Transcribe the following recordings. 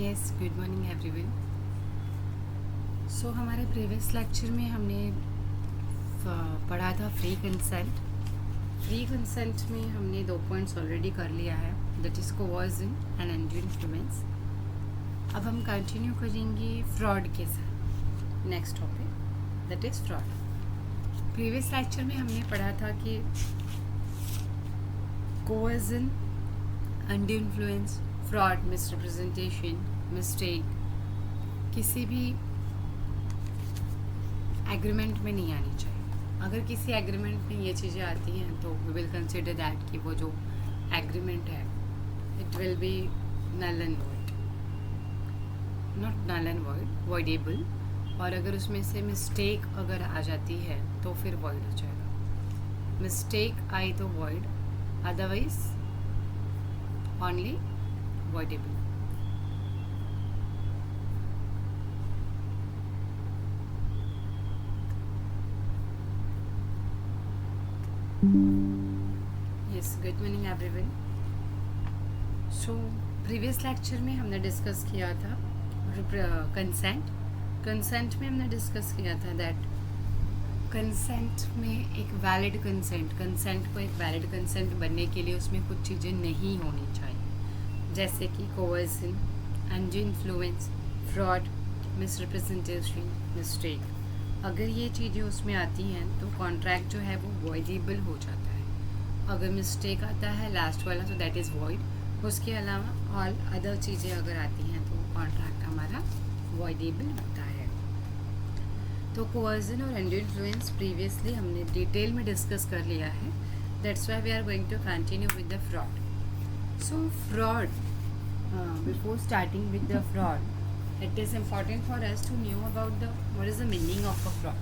Yes, good morning everyone. So हमारे previous lecture में हमने पढ़ा था फ्री कंसेंट। फ्री कंसेंट में हमने 2 पॉइंट्स ऑलरेडी कर लिया है, that is coercion and undue influence. अब हम कंटिन्यू करेंगे फ्रॉड के साथ, next topic that is fraud. Previous lecture में हमने पढ़ा था कि coercion, undue influence, fraud, misrepresentation, mistake किसी भी एग्रीमेंट में नहीं आनी चाहिए। अगर किसी एग्रीमेंट में ये चीज़ें आती हैं तो वी विल कंसिडर दैट कि वो जो एग्रीमेंट है it will be null and void, not null and void, voidable. और अगर उसमें से मिस्टेक अगर आ जाती है तो फिर वॉइड हो जाएगा। मिस्टेक आई तो void, otherwise only voidable. Yes, good morning everyone. So previous lecture में हमने डिस्कस किया था कंसेंट में हमने डिस्कस किया था दैट कंसेंट में एक वैलिड कंसेंट को एक वैलिड कंसेंट बनने के लिए उसमें कुछ चीज़ें नहीं होनी चाहिए, जैसे कि coercion, undue influence, fraud, misrepresentation, mistake. अगर ये चीज़ें उसमें आती हैं तो कॉन्ट्रैक्ट जो है वो वॉइडेबल हो जाता है। अगर मिस्टेक आता है लास्ट वाला तो दैट इज़ वॉइड। उसके अलावा ऑल अदर चीज़ें अगर आती हैं तो कॉन्ट्रैक्ट हमारा वॉइडेबल होता है। तो कोवर्जन और अनड्यू इन्फ्लुएंस प्रीवियसली हमने डिटेल में डिस्कस कर लिया है, that's why we are going to continue with the fraud. So fraud, before starting with the fraud it is important for us to know about the what is the meaning of a fraud.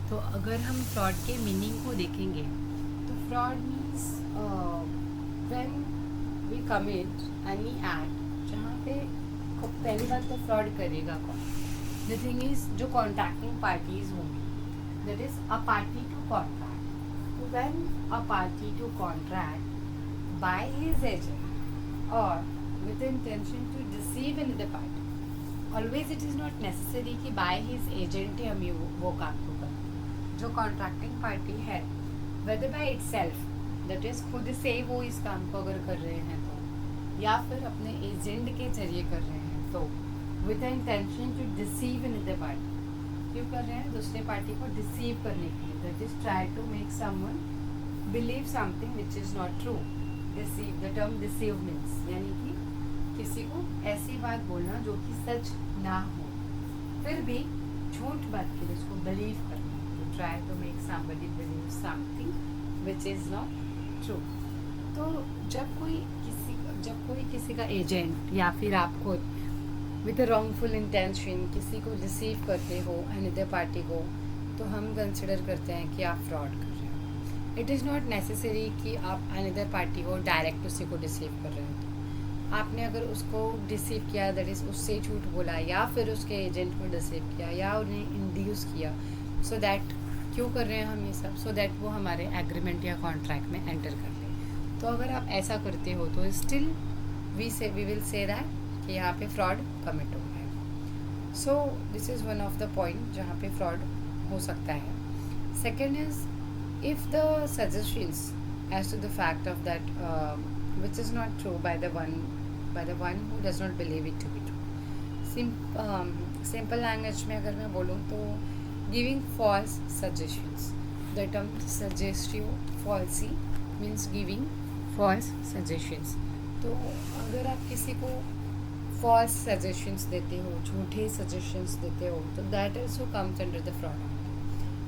तो अगर हम fraud के meaning को देखेंगे तो fraud means when we commit any act जहाँ पे पहली बात तो फ्रॉड करेगा कौन। द थिंग इज जो कॉन्ट्रैक्टिंग पार्टीज होंगी, that is a party to contract. When a party to contract by his agent और with intention to deceive another party, always it is not necessary कि by his agent ही हम वो काम को करें। जो कॉन्ट्रैक्टिंग पार्टी है whether by it self, that is खुद से वो इस काम को अगर कर रहे हैं तो, या फिर अपने एजेंट के जरिए कर रहे हैं तो, with the intention to deceive another party. क्यों कर रहे हैं? दूसरे पार्टी को डिसीव करने के लिए, that is try to make someone believe something which is not true. Deceive, the term deceive means यानी कि किसी को ऐसी बात बोलना जो कि सच ना हो, फिर भी झूठ बात के लिए उसको बिलीव करना, to try to make somebody believe something which is not true. तो जब कोई किसी का एजेंट या फिर आप खुद विद रॉन्गफुल इंटेंशन किसी को रिसीव करते हो अनदर पार्टी को, तो हम कंसिडर करते हैं कि आप फ्रॉड कर रहे हो। इट इज़ नॉट नेसेसरी कि आप अनदर पार्टी को डायरेक्ट उसी को रिसीव कर रहे हो। आपने अगर उसको डिसीव किया, दैट इज़ उससे झूठ बोला, या फिर उसके एजेंट को डिसीव किया या उन्हें इंड्यूस किया, सो दैट क्यों कर रहे हैं हम ये सब? सो दैट वो हमारे एग्रीमेंट या कॉन्ट्रैक्ट में एंटर कर ले। तो अगर आप ऐसा करते हो तो still we will say that कि यहाँ पे फ्रॉड कमिट हो गया है। So this is one of the point जहाँ पे फ्रॉड हो सकता है। Second is if the suggestions as to the fact of that which is not true by the one who does not believe it to be true. Simple language में अगर मैं बोलूँ तो giving false suggestions. The term suggestive falsy means giving false suggestions. तो अगर आप किसी को false suggestions देते हो, झूठे suggestions देते हो, तो that also comes under the fraud.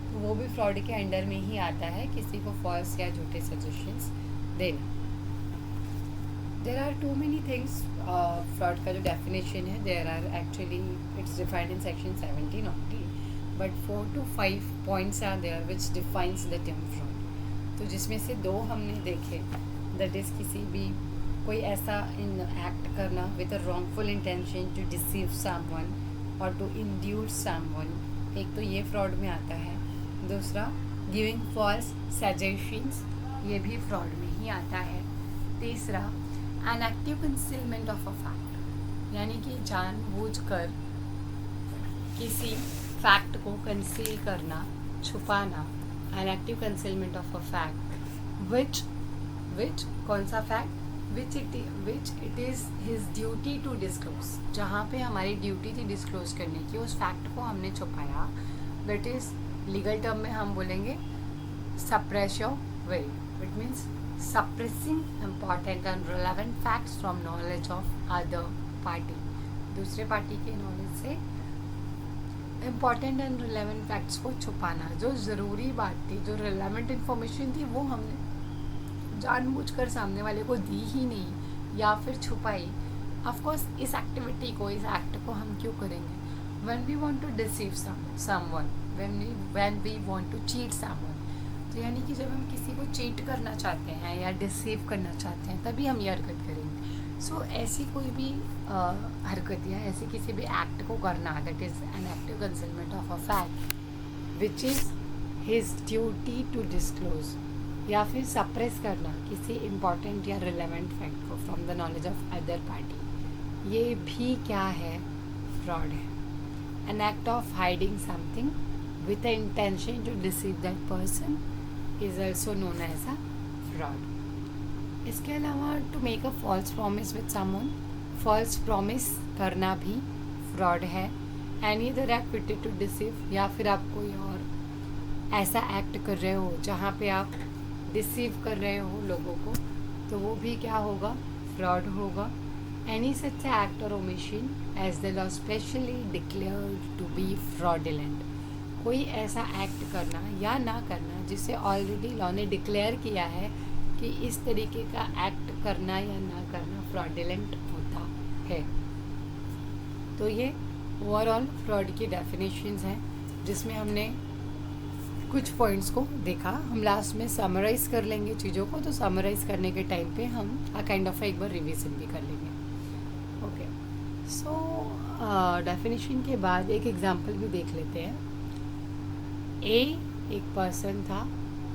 तो वो भी फ्रॉड के अंडर में ही आता है, किसी को false या झूठे suggestions देना। There are too many things. Fraud का जो डेफिनेशन है, there are actually it's defined in section 17 only, but 4 to 5 points are there which defines the term fraud. तो जिसमें से 2 हमने देखे, दैट इज़ किसी भी कोई ऐसा इन एक्ट करना with a wrongful intention to deceive someone और टू इंड्यूस समवन, एक तो ये फ्रॉड में आता है। दूसरा गिविंग फॉल्स सजेशंस, ये भी फ्रॉड में ही आता है। तीसरा an active concealment of a fact, यानी कि जानबूझकर किसी फैक्ट को कंसील करना, छुपाना, an active concealment of a fact which कौन सा fact which it is his duty to disclose, जहाँ पे हमारी ड्यूटी थी डिस्क्लोज करने की, उस फैक्ट को हमने छुपाया. दैट इज़ लीगल टर्म में हम बोलेंगे suppress your will. It means suppressing important and relevant facts from knowledge of other party. दूसरे पार्टी के नॉलेज से इम्पॉर्टेंट एंड रिलेवेंट फैक्ट्स को छुपाना. जो ज़रूरी बात थी, जो रिलेवेंट इन्फॉर्मेशन थी, वो हमने जानबूझकर सामने वाले को दी ही नहीं या फिर छुपाई. ऑफकोर्स इस एक्टिविटी को, इस एक्ट को हम क्यों करेंगे? when we want to deceive someone, when we want to cheat someone. तो यानी कि जब हम किसी को चीट करना चाहते हैं या डिसीव करना चाहते हैं, तभी हम ये हरकत करेंगे. सो ऐसी कोई भी हरकत या ऐसी किसी भी एक्ट को करना, that is an active concealment of a fact which is his duty to disclose, या फिर सप्रेस करना किसी इम्पॉर्टेंट या रिलेवेंट फैक्ट को from the knowledge of other party, ये भी क्या है? फ्रॉड है. An act of hiding something with the intention to deceive that person is also known as a fraud. इसके अलावा to make a false promise with someone, false promise करना भी fraud है. any other act fitted to deceive, या फिर आप कोई और ऐसा एक्ट कर रहे हो जहाँ पे आप डिसीव कर रहे हो लोगों को, तो वो भी क्या होगा? फ्रॉड होगा. any such act or omission as the law specially declared to be fraudulent, कोई ऐसा एक्ट करना या ना करना जिसे ऑलरेडी लॉ ने डिक्लेयर किया है कि इस तरीके का एक्ट करना या ना करना फ्रॉडुलेंट होता है. तो ये ओवरऑल फ्रॉड की डेफिनेशंस हैं, जिसमें हमने कुछ पॉइंट्स को देखा. हम लास्ट में समराइज कर लेंगे चीज़ों को, तो समराइज करने के टाइम पे हम काइंड ऑफ एक बार रिविजन भी कर लेंगे. ओके, सो डेफिनेशन के बाद एक एग्जांपल भी देख लेते हैं. ए एक पर्सन था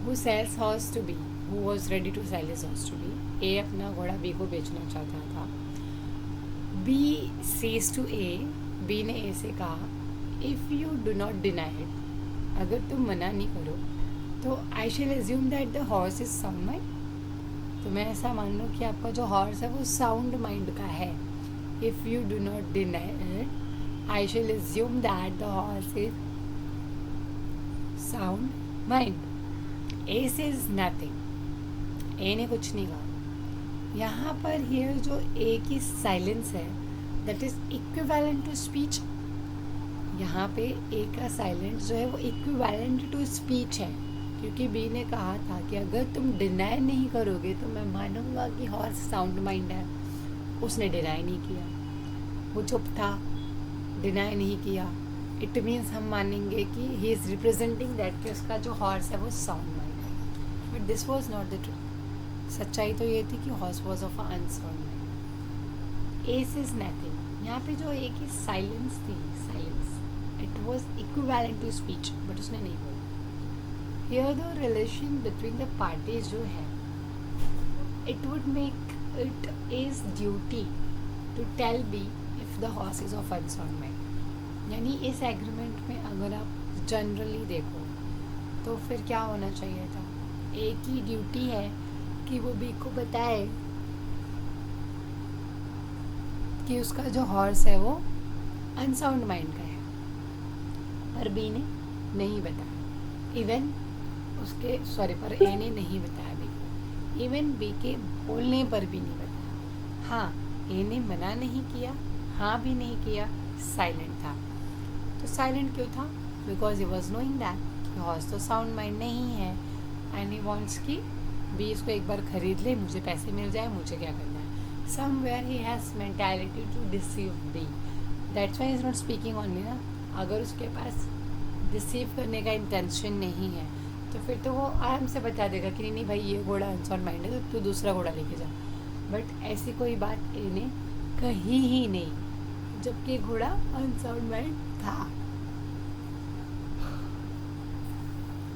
who sells horse to B, who was ready to sell his horse to B. A अपना घोड़ा बी को बेचना चाहता था. B says to A, B ने ए से कहा, if you do not deny it, अगर तुम मना नहीं करो तो I shall assume that the horse is sound mind. तो मैं ऐसा मान लूँ कि आपका जो हॉर्स है वो साउंड माइंड का है. If you do not deny it I shall assume that the horse is sound mind. A says nothing, A ने कुछ नहीं कहा. यहाँ पर हियर जो ए की साइलेंस है that is equivalent to speech. यहाँ पे ए का साइलेंस जो है वो इक्विवेलेंट टू स्पीच है, क्योंकि बी ने कहा था कि अगर तुम डिनाई नहीं करोगे तो मैं मानूंगा कि हॉर्स साउंड माइंड है. उसने डिनाई नहीं किया, वो चुप था, डिनाई नहीं किया. इट मीन्स हम मानेंगे कि ही इज़ रिप्रेजेंटिंग दैट कि उसका जो हॉर्स है वो साउंड माइंड है. But this was not the truth. सच्चाई तो ये थी कि horse was of unsound mind. A is nothing. यहाँ पे जो ए की साइलेंस थी, silence, it was equivalent to speech, but उसने नहीं बोला. Here the relation between the parties जो है, it would make it is duty to tell B if the horse is of unsound mind. यानी इस agreement में अगर आप जनरली देखो तो फिर क्या होना चाहिए था? ए की ड्यूटी है कि वो बी को बताए कि उसका जो हॉर्स है वो अनसाउंड माइंड का है, पर बी ने नहीं बताया. इवन उसके पर ए ने नहीं बताया बी को. इवन बी के बोलने पर भी नहीं बताया. हाँ, ए ने मना नहीं किया, हाँ भी नहीं किया, साइलेंट था. तो साइलेंट क्यों था? Because he was knowing that horse तो साउंड माइंड नहीं है एंड ही वॉन्ट्स कि बी इसको एक बार खरीद ले, मुझे पैसे मिल जाए, मुझे क्या करना है. Somewhere he has mentality to deceive B. That's why is not speaking only ना. अगर उसके पास डिसीव करने का इंटेंशन नहीं है तो फिर तो वो आराम से बता देगा कि नहीं भाई ये घोड़ा अनसाउंड माइंड है तो तू दूसरा घोड़ा लेके जा. बट ऐसी कोई बात ए ने कही ही नहीं, जबकि घोड़ा अनसाउंड माइंड था.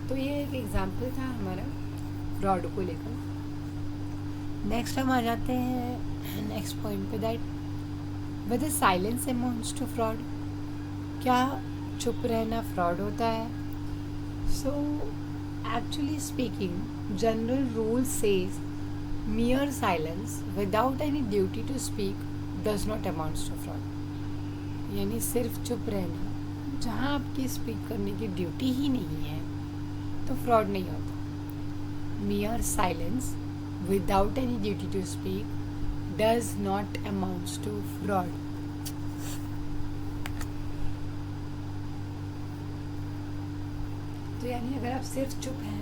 तो ये एक एग्जाम्पल था हमारा फ्रॉड को लेकर. नेक्स्ट हम आ जाते हैं नेक्स्ट पॉइंट पे, that whether silence amounts to fraud, क्या चुप रहना फ्रॉड होता है? So actually speaking general rule says mere silence without any duty to speak does not amount to fraud. यानी सिर्फ चुप रहना जहाँ आपकी स्पीक करने की ड्यूटी ही नहीं है तो फ्रॉड नहीं होता. mere silence without any duty to speak does not amount to fraud. तो यानी अगर आप सिर्फ चुप हैं,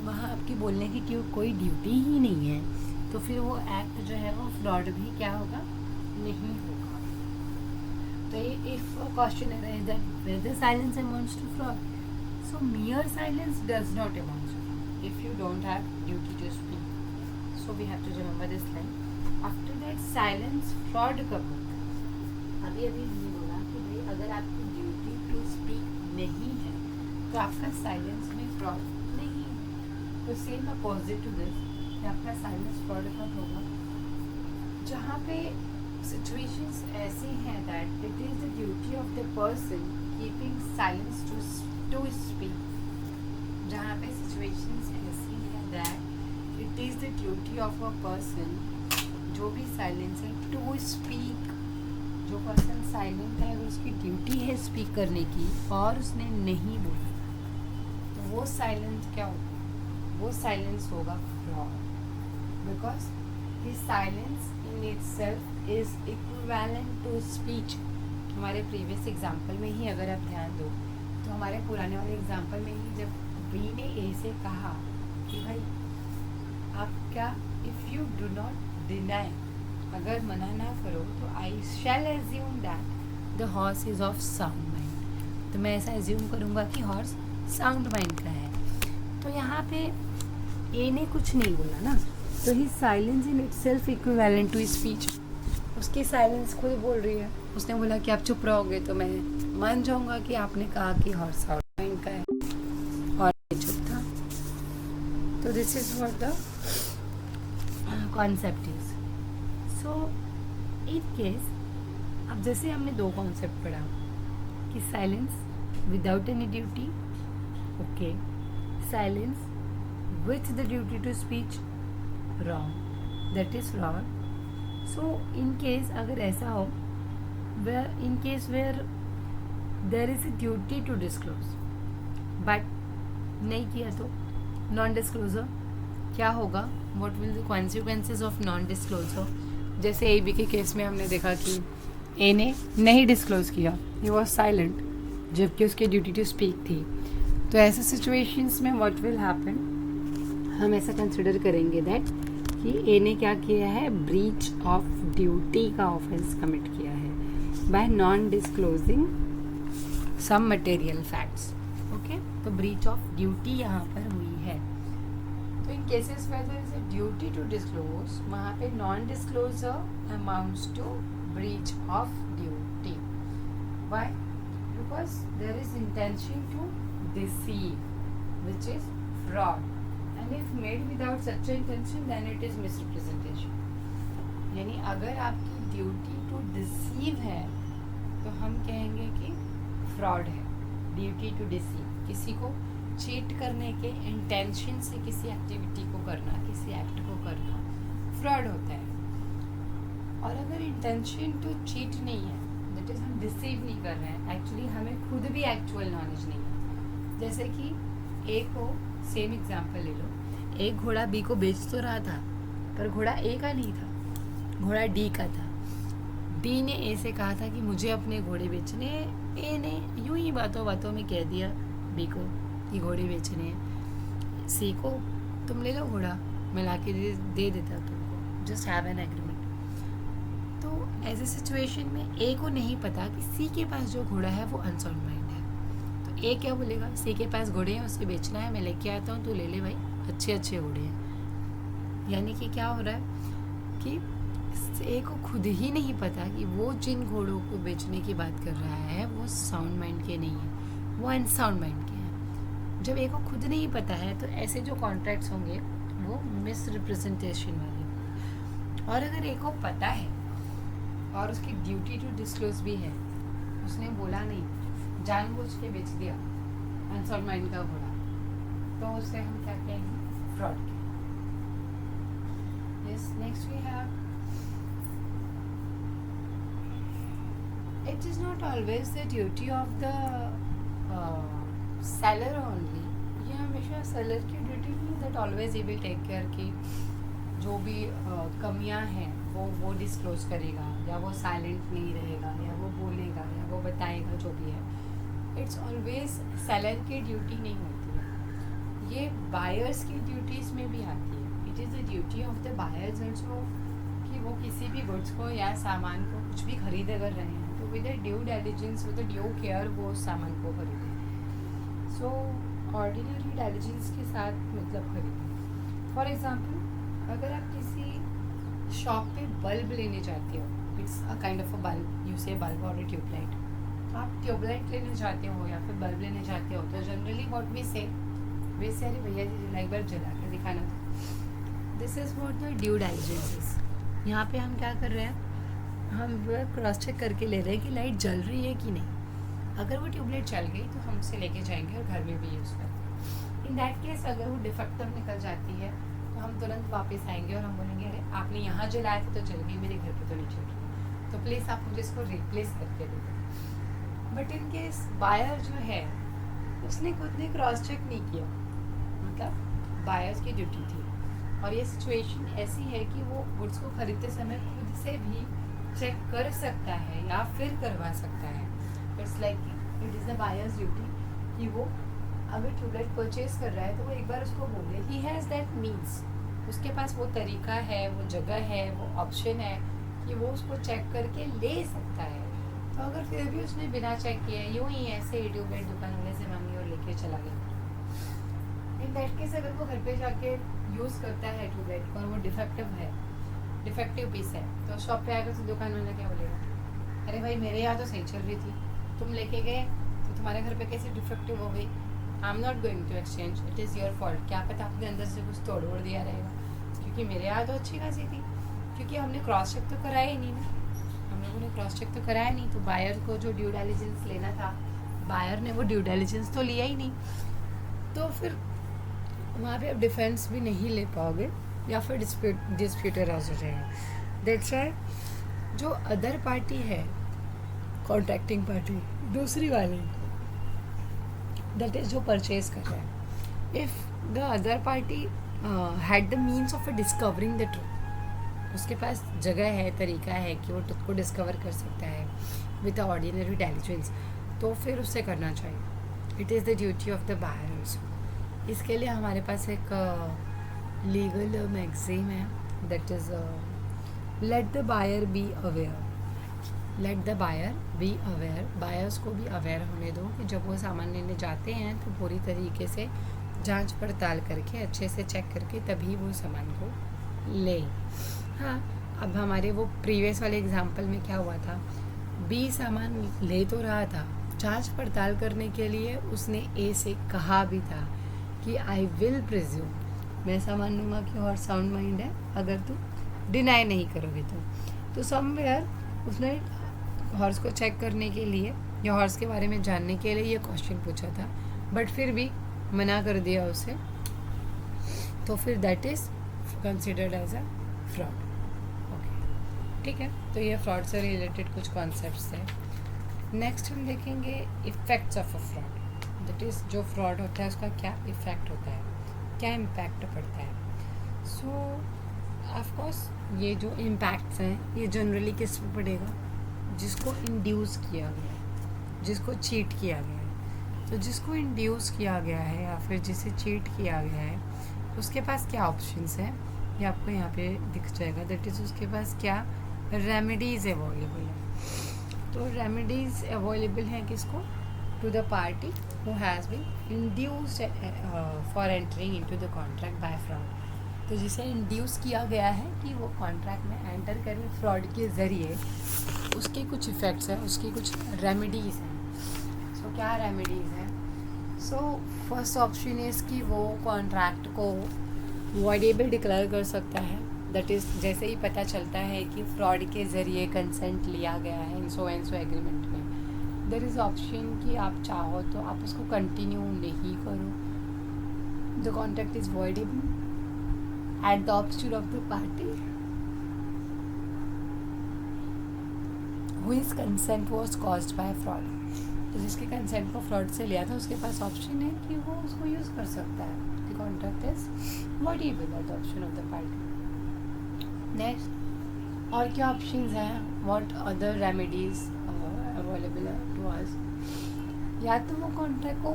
वहाँ आपकी बोलने की कोई ड्यूटी ही नहीं है, तो फिर वो एक्ट जो है वो फ्रॉड भी क्या होगा, नहीं होगा. तो ये इफ क्वेश्चन है that whether silence amounts to fraud, so mere silence does not amount to fraud if you don't have duty to speak. So we have to remember this line. After that, silence fraud कब होता है? अभी हमने बोला कि भाई अगर आपकी ड्यूटी टू स्पीक नहीं है तो आपका साइलेंस में फ्रॉड नहीं है. तो सेम अपोजिट टू दिस कि आपका साइलेंस फ्रॉड कब होगा, जहाँ पे सिचुएशंस ऐसी हैं that it is the duty of the person keeping silence to speak. जहाँ पे सिचुएशंस ऐसी हैं that it is the duty of a person, जो भी साइलेंस है, टू स्पीक. जो पर्सन साइलेंट है वो उसकी ड्यूटी है स्पीक करने की और उसने नहीं बोला, तो वो साइलेंस क्या होगा, वो साइलेंस होगा fraud. Because this silence in itself is equivalent to speech. हमारे प्रीवियस एग्जाम्पल में ही अगर आप ध्यान दो तो हमारे पुराने वाले एग्जाम्पल में ही जब बी ने ए से कहा कि भाई आप क्या, if you do not deny, अगर मना ना करो तो I shall assume that the horse is of sound mind. तो मैं ऐसा एज्यूम करूँगा कि हॉर्स साउंड माइंड का है. तो यहाँ पे ए ने कुछ नहीं बोला ना, तो ही silence in itself equivalent to speech. उसकी साइलेंस खुद बोल रही है. उसने बोला कि आप चुप रहोगे तो मैं मान जाऊँगा कि आपने कहा कि हॉर्स साउंड माइंड का है, और ये चुप था. तो this is what the concept is. So in case, अब जैसे हमने दो कॉन्सेप्ट पढ़ा कि silence without any duty, okay, silence with the duty to speech, wrong, that is fraud. So in case अगर ऐसा हो, where in case where there is a duty to disclose but नहीं किया तो नॉन डिस्क्लोजर क्या होगा, what will the consequences of non disclosure. जैसे A B के केस में हमने देखा कि ए ने नहीं डिस्क्लोज किया, ही वॉज साइलेंट, जबकि उसकी ड्यूटी टू स्पीक थी. तो ऐसे सिचुएशंस में व्हाट विल हैपन, हम ऐसा कंसिडर करेंगे दैट कि ए ने क्या किया है, ब्रीच ऑफ ड्यूटी का ऑफेंस कमिट किया है by non disclosing some material facts. Okay, तो ब्रीच ऑफ ड्यूटी यहाँ पर हुई है. तो in cases where there is a duty to disclose, वहाँ पे non disclosure amounts to breach of duty. Why? Because there is intention to deceive which is fraud, and if made without such intention then it is misrepresentation. यानी अगर आपकी duty to deceive है तो हम कहेंगे कि फ्रॉड है. Duty to deceive, किसी को चीट करने के इंटेंशन से किसी एक्टिविटी को करना, किसी एक्ट को करना, फ्रॉड होता है. और अगर इंटेंशन टू चीट नहीं है, दैट इज हम डिसीव नहीं कर रहे हैं, एक्चुअली हमें खुद भी एक्चुअल नॉलेज नहीं है. जैसे कि ए को, सेम एग्जांपल ले लो, एक घोड़ा बी को बेच तो रहा था पर घोड़ा ए का नहीं था, घोड़ा डी का था. डी ने ए से कहा था कि मुझे अपने घोड़े बेचने, ए ने यूं ही बातों बातों में कह दिया बी को कि घोड़े बेचने हैं. सी को, तुम ले लो घोड़ा, मैं ला के दे देता तुमको, जस्ट हैव एन एग्रीमेंट. तो ऐसे सिचुएशन में ए को नहीं पता कि सी के पास जो घोड़ा है वो अनसाउंड माइंड है. तो ए क्या बोलेगा, सी के पास घोड़े हैं, उसे बेचना है, मैं लेके आता हूँ, तू ले ले भाई, अच्छे अच्छे घोड़े हैं. यानी कि क्या हो रहा है कि ए को खुद ही नहीं पता कि वो जिन घोड़ों को बेचने की बात कर रहा है वो साउंड माइंड के नहीं है, वो अनसाउंड माइंड के हैं. जब ए को खुद नहीं पता है तो ऐसे जो कॉन्ट्रैक्ट्स होंगे वो मिस रिप्रेजेंटेशन वाले. और अगर ए को पता है और उसकी ड्यूटी टू डिस्क्लोज भी है, उसने बोला नहीं, जानबूझ के बेच दिया अनसॉल्ड माइंड का घोड़ा, तो उसे हम क्या कहेंगे? Fraud. Yes, next we have it is not always the duty of the seller only. ये हमेशा सेलर की ड्यूटी नहीं, that always he will take care कि जो भी कमियां हैं वो डिस्क्लोज करेगा, या वो साइलेंट नहीं रहेगा, या वो बोलेगा, या वो बताएगा, जो भी है। इट्स ऑलवेज सेलर की ड्यूटी नहीं होती है, ये बायर्स की ड्यूटीज़ में भी आती है। It is the duty of the buyers also कि वो किसी भी गुड्स को या सामान को कुछ भी खरीद कर रहे हैं तो with due diligence, with due care वो उस सामान को खरीदें। सो ऑर्डिनरी डिलिजेंस के साथ मतलब खरीदें। फॉर एग्जांपल, अगर आप किसी शॉप पे बल्ब लेने जाते हो, it's a kind of a bulb, you से बल्ब और अ ट्यूबलाइट, आप ट्यूबलाइट लेने जाते हो या फिर बल्ब लेने जाते हो, तो जनरली व्हाट वी से अरे भैया जी लाइट बल्ब जला कर दिखाना था। This is what the due diligence is. यहाँ पे हम क्या कर रहे हैं? हम क्रॉस चेक करके ले रहे हैं कि लाइट जल रही है कि नहीं। अगर वो ट्यूबलाइट चल गई तो हम उसे लेके जाएंगे और घर में भी यूज़ करेंगे। इन दैट केस अगर वो डिफेक्टिव निकल जाती है तो हम तुरंत वापस आएंगे और हम बोलेंगे अरे आपने यहाँ जलाया था तो जल गई, मेरे घर पे तो नहीं चल रही, तो प्लीज़ आप मुझे इसको रिप्लेस करके दे दो। बट इन केस बायर जो है उसने खुद ने क्रॉस चेक नहीं किया, मतलब बायर्स की ड्यूटी थी, और ये सिचुएशन ऐसी है कि वो गुड्स को खरीदते समय खुद से भी चेक कर सकता है या फिर करवा सकता है। It's like it is the buyers duty कि वो अगर ट्यूबलाइट परचेज कर रहा है तो वो एक बार उसको बोले, ही हैज़ दैट मीन्स, उसके पास वो तरीका है, वो जगह है, वो ऑप्शन है कि वो उसको चेक करके ले सकता है। तो अगर फिर भी उसने बिना चेक किए यूँ ही ऐसे ही ट्यूबलाइट दुकान वाले से मांगी और लेके चला गया, इन दैट केस अगर वो घर पे जाके यूज़ करता है ट्यूबलाइट को और वो डिफेक्टिव पीस है, तो शॉप पे आकर तो दुकान वाला क्या बोलेगा? अरे भाई मेरे यहाँ तो सही चल रही थी, तुम लेके गए तो तुम्हारे घर पे कैसे डिफेक्टिव हो गई? I am not going to exchange, it is your fault. क्या पता आपने अंदर से कुछ तोड़ वोड़ दिया रहेगा, क्योंकि मेरे यहाँ तो अच्छी खासी थी, क्योंकि हमने क्रॉस चेक तो कराया ही नहीं ना, हम लोगों ने क्रॉस चेक तो कराया नहीं। तो बायर को जो ड्यू डिलिजेंस लेना था, बायर ने वो ड्यू डिलिजेंस तो लिया ही नहीं, तो फिर वहाँ पे आप डिफेंस भी नहीं ले पाओगे या फिर डिस्प्यूटेड हो जाएगा। दैट्स व्हाई जो अदर पार्टी है, कॉन्ट्रैक्टिंग पार्टी, दूसरी वाली, दैट इज़ जो परचेज कर रहा है, if the other party had the means of discovering the truth, उसके पास जगह है, तरीका है कि वो ट्रुथ को डिस्कवर कर सकता है विद ऑर्डिनरी डिलिजेंस, तो फिर उसे करना चाहिए। It is the duty of the buyer also. इसके लिए हमारे पास एक लीगल मैगजीन है, that is let the buyer be aware. Let the buyer be aware, buyers को भी अवेयर होने दो कि जब वो सामान लेने जाते हैं तो पूरी तरीके से जांच पड़ताल करके, अच्छे से चेक करके तभी वो सामान को ले। हाँ, अब हमारे वो प्रीवियस वाले एग्जांपल में क्या हुआ था, बी सामान ले तो रहा था, जांच पड़ताल करने के लिए उसने ए से कहा भी था कि आई विल प्रिज्यूम, मैं सामान लूँगा कि हॉर्स साउंड माइंड है अगर तू डिनाई नहीं करोगे तो समवेयर उसने हॉर्स को चेक करने के लिए या हॉर्स के बारे में जानने के लिए ये क्वेश्चन पूछा था, बट फिर भी मना कर दिया उसे, तो फिर that is considered as a fraud. Okay, ठीक है, तो ये फ्रॉड से रिलेटेड कुछ कॉन्सेप्ट्स हैं। नेक्स्ट हम देखेंगे effects of a fraud, that is जो फ्रॉड होता है उसका क्या इफ़ेक्ट होता है, क्या इम्पैक्ट पड़ता है। सो ऑफकोर्स ये जो इम्पैक्ट्स हैं ये जनरली किस पे पड़ेगा, जिसको इंड्यूस किया गया है, जिसको चीट किया गया है। तो जिसको इंड्यूस किया गया है या फिर जिसे चीट किया गया है उसके पास क्या ऑप्शंस हैं, ये आपको यहाँ पे दिख जाएगा। दैट इज़ उसके पास क्या रेमेडीज़ अवेलेबल है। तो रेमेडीज़ अवेलेबल हैं किसको? To the party who has been induced for entering into the contract by fraud. तो जिसे इंड्यूस किया गया है कि वो कॉन्ट्रैक्ट में एंटर करें फ्रॉड के ज़रिए, उसके कुछ इफ़ेक्ट्स हैं, उसकी कुछ रेमेडीज़ हैं। सो क्या रेमेडीज़ हैं? सो फर्स्ट ऑप्शन इज़ कि वो कॉन्ट्रैक्ट को वॉइडेबल डिक्लेयर कर सकता है दैट इज़ जैसे ही पता चलता है कि फ्रॉड के ज़रिए कंसेंट लिया गया है in so and so agreement में, देयर इज़ ऑप्शन कि आप चाहो तो आप उसको कंटिन्यू नहीं करो. The contract is voidable at the option of the party whose consent was caused by fraud. तो जिसके कंसेंट को फ्रॉड से लिया था उसके पास ऑप्शन है कि वो उसको यूज़ कर सकता है. The contract is voidable at the option of the party. Next, और क्या ऑप्शंस हैं? What other remedies available to us? या तो वो कॉन्ट्रैक्ट को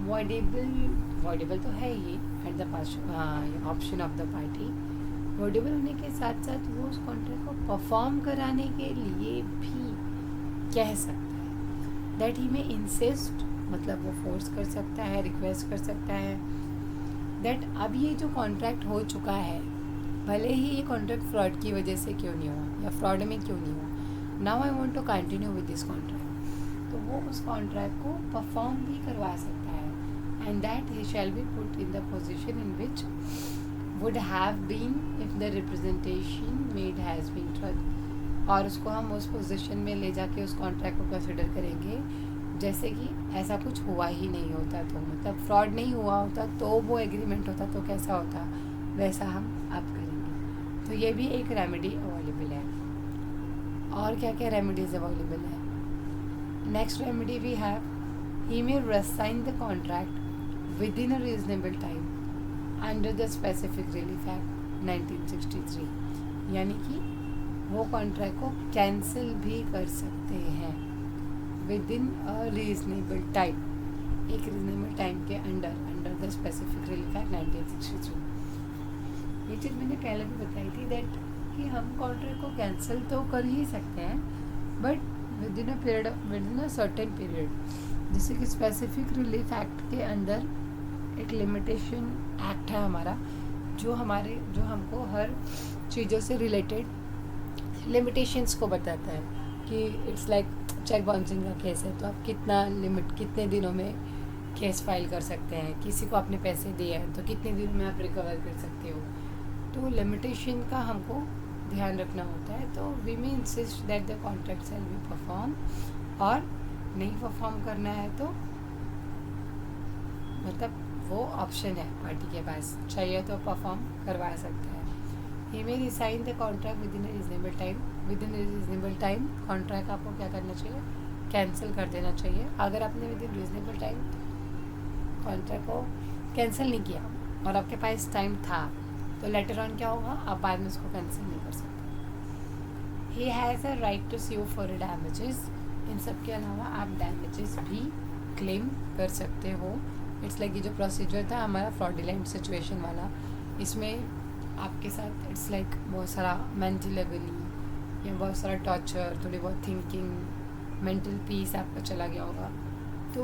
voidable तो है ही at the option of the party. Voidable होने के साथ साथ वो उस कॉन्ट्रैक्ट को परफॉर्म कराने के लिए भी कह सकता है. दैट ही में इंसिस्ट, मतलब वो फोर्स कर सकता है, रिक्वेस्ट कर सकता है दैट अब ये जो कॉन्ट्रैक्ट हो चुका है, भले ही ये कॉन्ट्रैक्ट फ्रॉड की वजह से क्यों नहीं हुआ या फ्रॉड में क्यों नहीं हुआ, now I want to continue with this contract. तो वो उस कॉन्ट्रैक्ट को परफॉर्म भी करवा सकता है and that he shall be put in the position in which would have been if the representation made has been truth. और उसको हम उस पोजीशन में ले जाके उस कॉन्ट्रैक्ट को कंसिडर करेंगे जैसे कि ऐसा कुछ हुआ ही नहीं होता, तो मतलब फ्रॉड नहीं हुआ होता तो वो एग्रीमेंट होता तो कैसा होता, वैसा हम अब करेंगे. तो ये भी एक रेमेडी अवेलेबल है. और क्या क्या रेमेडीज अवेलेबल है? Next remedy we have, he may resign the contract within a reasonable time under the specific relief act 1963. यानी कि वो कॉन्ट्रैक्ट को कैंसिल भी कर सकते हैं with in a reasonable time, एक रीजनेबल टाइम के under the specific relief act 1963. ये चीज़ मैंने पहले भी बताई थी दैट कि हम कॉन्ट्रैक्ट को कैंसिल तो कर ही सकते हैं but with in a certain period. जैसे कि स्पेसिफिक रिलीफ एक्ट के अंदर एक लिमिटेशन एक्ट है हमारा जो हमको हर चीज़ों से रिलेटेड लिमिटेशंस को बताता है कि इट्स लाइक चेक बाउंसिंग का केस है तो आप कितने दिनों में केस फाइल कर सकते हैं, किसी को आपने पैसे दिए हैं तो कितने दिनों में आप रिकवर कर सकते हो. तो लिमिटेशन का हमको ध्यान रखना होता है. तो we may insist that the contract shall be perform, और नहीं परफॉर्म करना है तो मतलब वो ऑप्शन है पार्टी के पास, चाहिए तो परफॉर्म करवा सकता है. He may resign the contract within reasonable time. Contract आपको क्या करना चाहिए, कैंसिल कर देना चाहिए. अगर आपने with in reasonable time contract को कैंसिल नहीं किया और आपके पास टाइम था तो लेटर ऑन क्या होगा, आप बाद में उसको कैंसिल नहीं कर सकते. He has a right to sue for damages. इन सब के अलावा आप डैमेजेस भी क्लेम कर सकते हो. इट्स लाइक ये जो प्रोसीजर था हमारा फ्रॉडुलेंट सिचुएशन वाला, इसमें आपके साथ इट्स लाइक बहुत सारा मेंटली या बहुत सारा टॉर्चर, थोड़ी बहुत थिंकिंग, मेंटल पीस आपका चला गया होगा. तो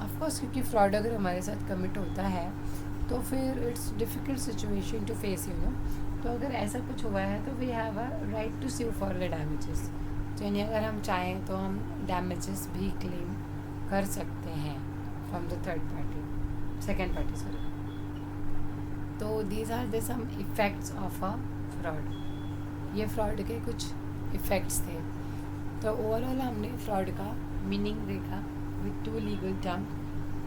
ऑफकोर्स क्योंकि फ्रॉड अगर हमारे साथ कमिट होता है तो फिर it's difficult situation to face तो अगर ऐसा कुछ हुआ है तो we have a right to sue for the damages. तो यानी अगर हम चाहें तो हम डैमेजेस भी क्लेम कर सकते हैं from the second party sorry. तो these are the some effects of a fraud. ये फ्रॉड के कुछ इफ़ेक्ट्स थे. तो ओवरऑल हमने फ्रॉड का मीनिंग देखा with 2 legal term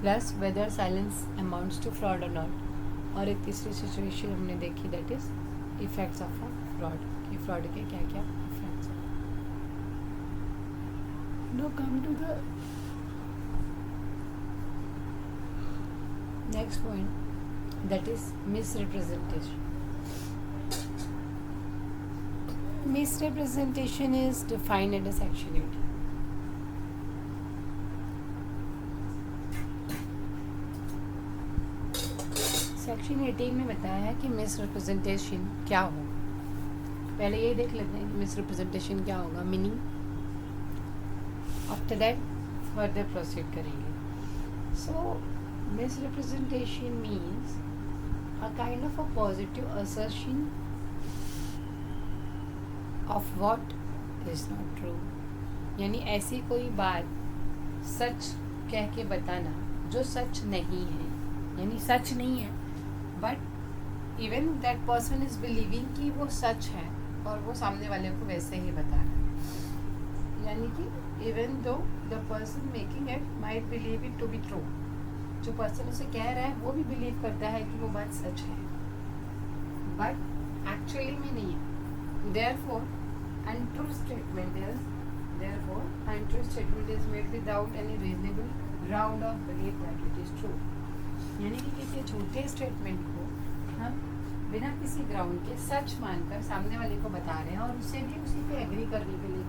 plus whether silence amounts to fraud और नॉट, और एक तीसरी सिचुएशन हमने देखी that is effects of a fraud, कि फ्रॉड के क्या क्या इफ़ेक्ट्स हैं. No come to the next point, that is misrepresentation. Misrepresentation is defined under section 8. Section 18 में बताया है कि मिसरिप्रेजेंटेशन क्या हो. पहले ये देख लेते हैं कि मिसरिप्रेजेंटेशन क्या होगा, meaning. After that further proceed करेंगे. सो misrepresentation means a kind of a positive assertion of what is not true. यानी ऐसी कोई बात सच कह के बताना जो सच नहीं है, यानी सच नहीं है but even that person is believing कि वो सच है और वो सामने वाले को वैसे ही बता रहा है, यानी कि even though the person making it might believe it to be true, जो पर्सन उसे कह रहा है वो भी बिलीव करता है कि वो बात सच है, बट एक्चुअली में नहीं है। Therefore untrue statement is made without any reasonable ground of belief that it is true, यानी कि किसी झूठे स्टेटमेंट को हम बिना किसी ग्राउंड के सच मानकर सामने वाले को बता रहे हैं और उसे भी उसी पे एग्री करने के लिए।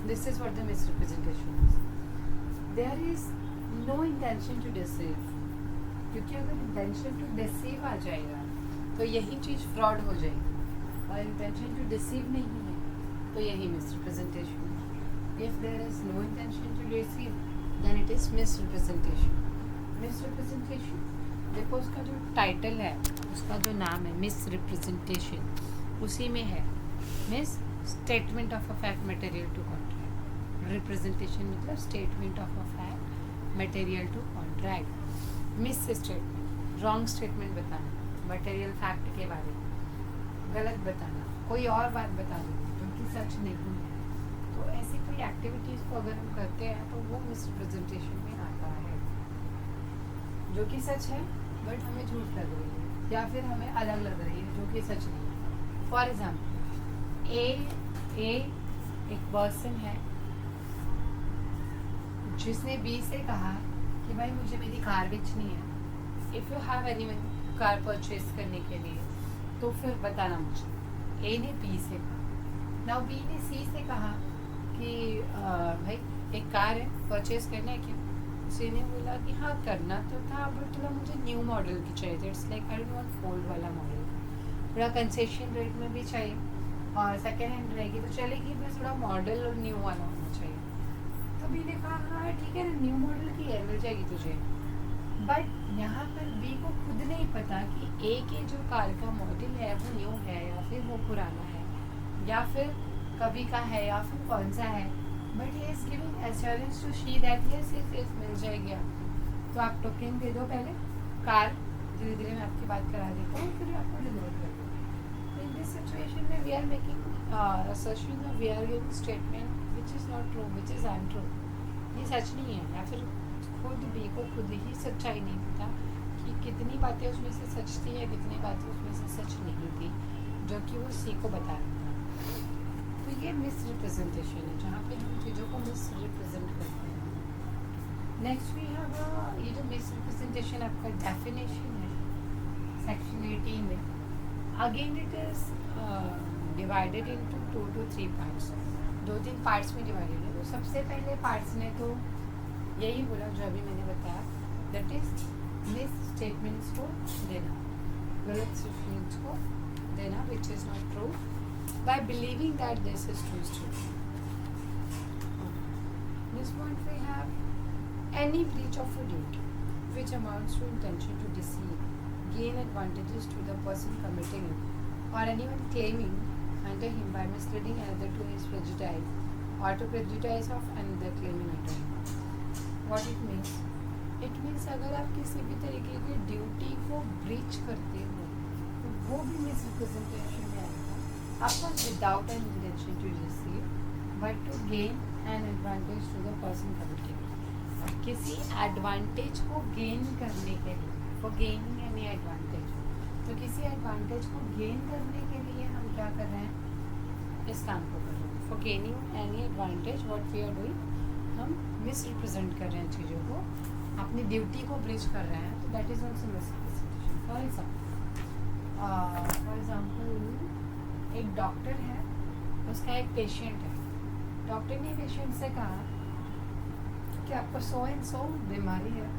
This is what the misrepresentation is. There is no intention to deceive, क्योंकि अगर इंटेंशन टू डिसीव आ जाएगा तो यही चीज़ फ्रॉड हो जाएगी, और इंटेंशन टू डिसीव नहीं है तो यही मिसरिप्रेजेंटेशन है। If there is no intention to deceive then it is misrepresentation. Misrepresentation, देखो उसका जो टाइटल है, उसका जो नाम है मिसरिप्रेजेंटेशन, उसी में है mis statement of a fact material to contract. Representation मतलब statement of a fact material to contract. Mis statement, wrong statement बताना, मटेरियल फैक्ट के बारे में गलत बताना, कोई और बात बता देना जो कि सच नहीं है। तो ऐसी कोई एक्टिविटीज़ को अगर हम करते हैं तो वो मिसरिप्रेजेंटेशन में आता है, जो कि सच है बट हमें झूठ लग रही है या फिर हमें अलग लग रही है जो कि सच नहीं है। फॉर एग्जाम्पल ए एक पर्सन है जिसने बी से कहा कि भाई मुझे मेरी कार बेचनी है, if you have any car purchase करने के लिए तो फिर बताना मुझे। ए ने बी से कहा, नाउ बी ने सी से कहा कि भाई एक कार है, परचेज करना है क्या? सी ने बोला कि हाँ करना तो था बट थोड़ा मुझे न्यू मॉडल की चाहिए, it's like I don't want old वाला मॉडल, थोड़ा कंसेशन रेट में भी चाहिए और सेकेंड हैंड रहेगी तो चलेगी, बस थोड़ा मॉडल और न्यू वाला होना चाहिए। तो बी ने कहा हाँ ठीक है ना, न्यू मॉडल की है, मिल जाएगी तुझे। बट यहाँ पर बी को खुद नहीं पता कि ए के जो कार का मॉडल है वो न्यू है या फिर वो पुराना है या फिर कभी का है या फिर कौन सा है, but he is giving assurance to she that yes yes मिल जाएगी आपको। तो आप टोकन दे दो पहले, कार धीरे धीरे मैं आपकी बात करा देता हूँ, फिर आपको डिलीवर कर दूँ। इन दिस सिचुएशन में we are making assertion, we are giving statement which is not true, which is untrue, ये सच नहीं है। या फिर खुद बी को खुद ही सच्चाई नहीं पता कि कितनी बातें उसमें से सच थी या कितनी बातें उसमें से सच नहीं थी, जो कि वो सी को बता रहा था। तो ये मिसरिप्रेजेंटेशन है, जहाँ पे हम चीज़ों को मिसरिप्रेजेंट करते हैं। नेक्स्ट वी हैव ये जो मिसरिप्रेजेंटेशन आपका डेफिनेशन है सेक्शन 18 में, again it is divided into 2 to 3 parts, 2-3 parts में डिवाइडेड है। तो सबसे पहले पार्ट्स ने तो यही बोला जो अभी मैंने बताया, दैट इज मिस स्टेटमेंट्स को देना, गलत स्टेटमेंट्स को देना विच is not true by believing that this is true. This point we have any breach of a duty which amounts to intention to deceive, gain advantages to the person committing it, or anyone claiming under him by misleading another to his prejudice or to prejudice of another claiming under him. What it means? It means अगर आप किसी भी तरीके की duty को breach करते हो तो वो भी मिसरिप्रेजेंटेशन में आएगा। Of course, without an intention to deceive, but to gain an advantage to the person committing. और किसी एडवांटेज को गेन करने के लिए, for gaining any advantage, तो किसी एडवांटेज को गेन करने के लिए हम क्या कर रहे हैं, इस काम को कर रहे हैं। For gaining any advantage, what we are doing, हम मिसरिप्रेजेंट कर रहे हैं चीज़ों को, अपनी ड्यूटी को ब्रीच कर रहे हैं, तो that is also misrepresentation. For example एक डॉक्टर है, उसका एक पेशेंट है, डॉक्टर ने पेशेंट से कहा कि आपको सो एंड सो बीमारी है,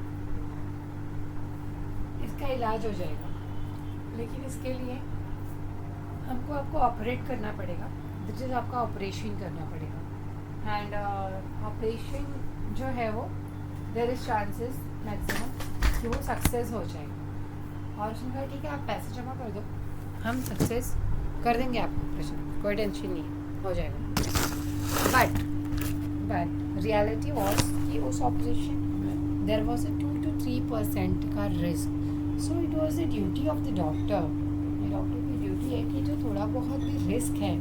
इसका इलाज हो जाएगा, लेकिन इसके लिए हमको आपको ऑपरेट करना पड़ेगा, दिस इज आपका ऑपरेशन करना पड़ेगा। एंड ऑपरेशन जो है वो देयर इज चांसेस मैक्सिमम कि वो सक्सेस हो जाएगा। और उसने कहा ठीक है आप पैसे जमा कर दो, हम सक्सेस कर देंगे आपको ऑपरेशन, कोई टेंशन नहीं है, हो जाएगा। बट रियलिटी वॉज कि उस operation there was a 2 to 3% का risk, so it was the duty of the doctor doctor की ड्यूटी है कि जो थोड़ा बहुत भी रिस्क है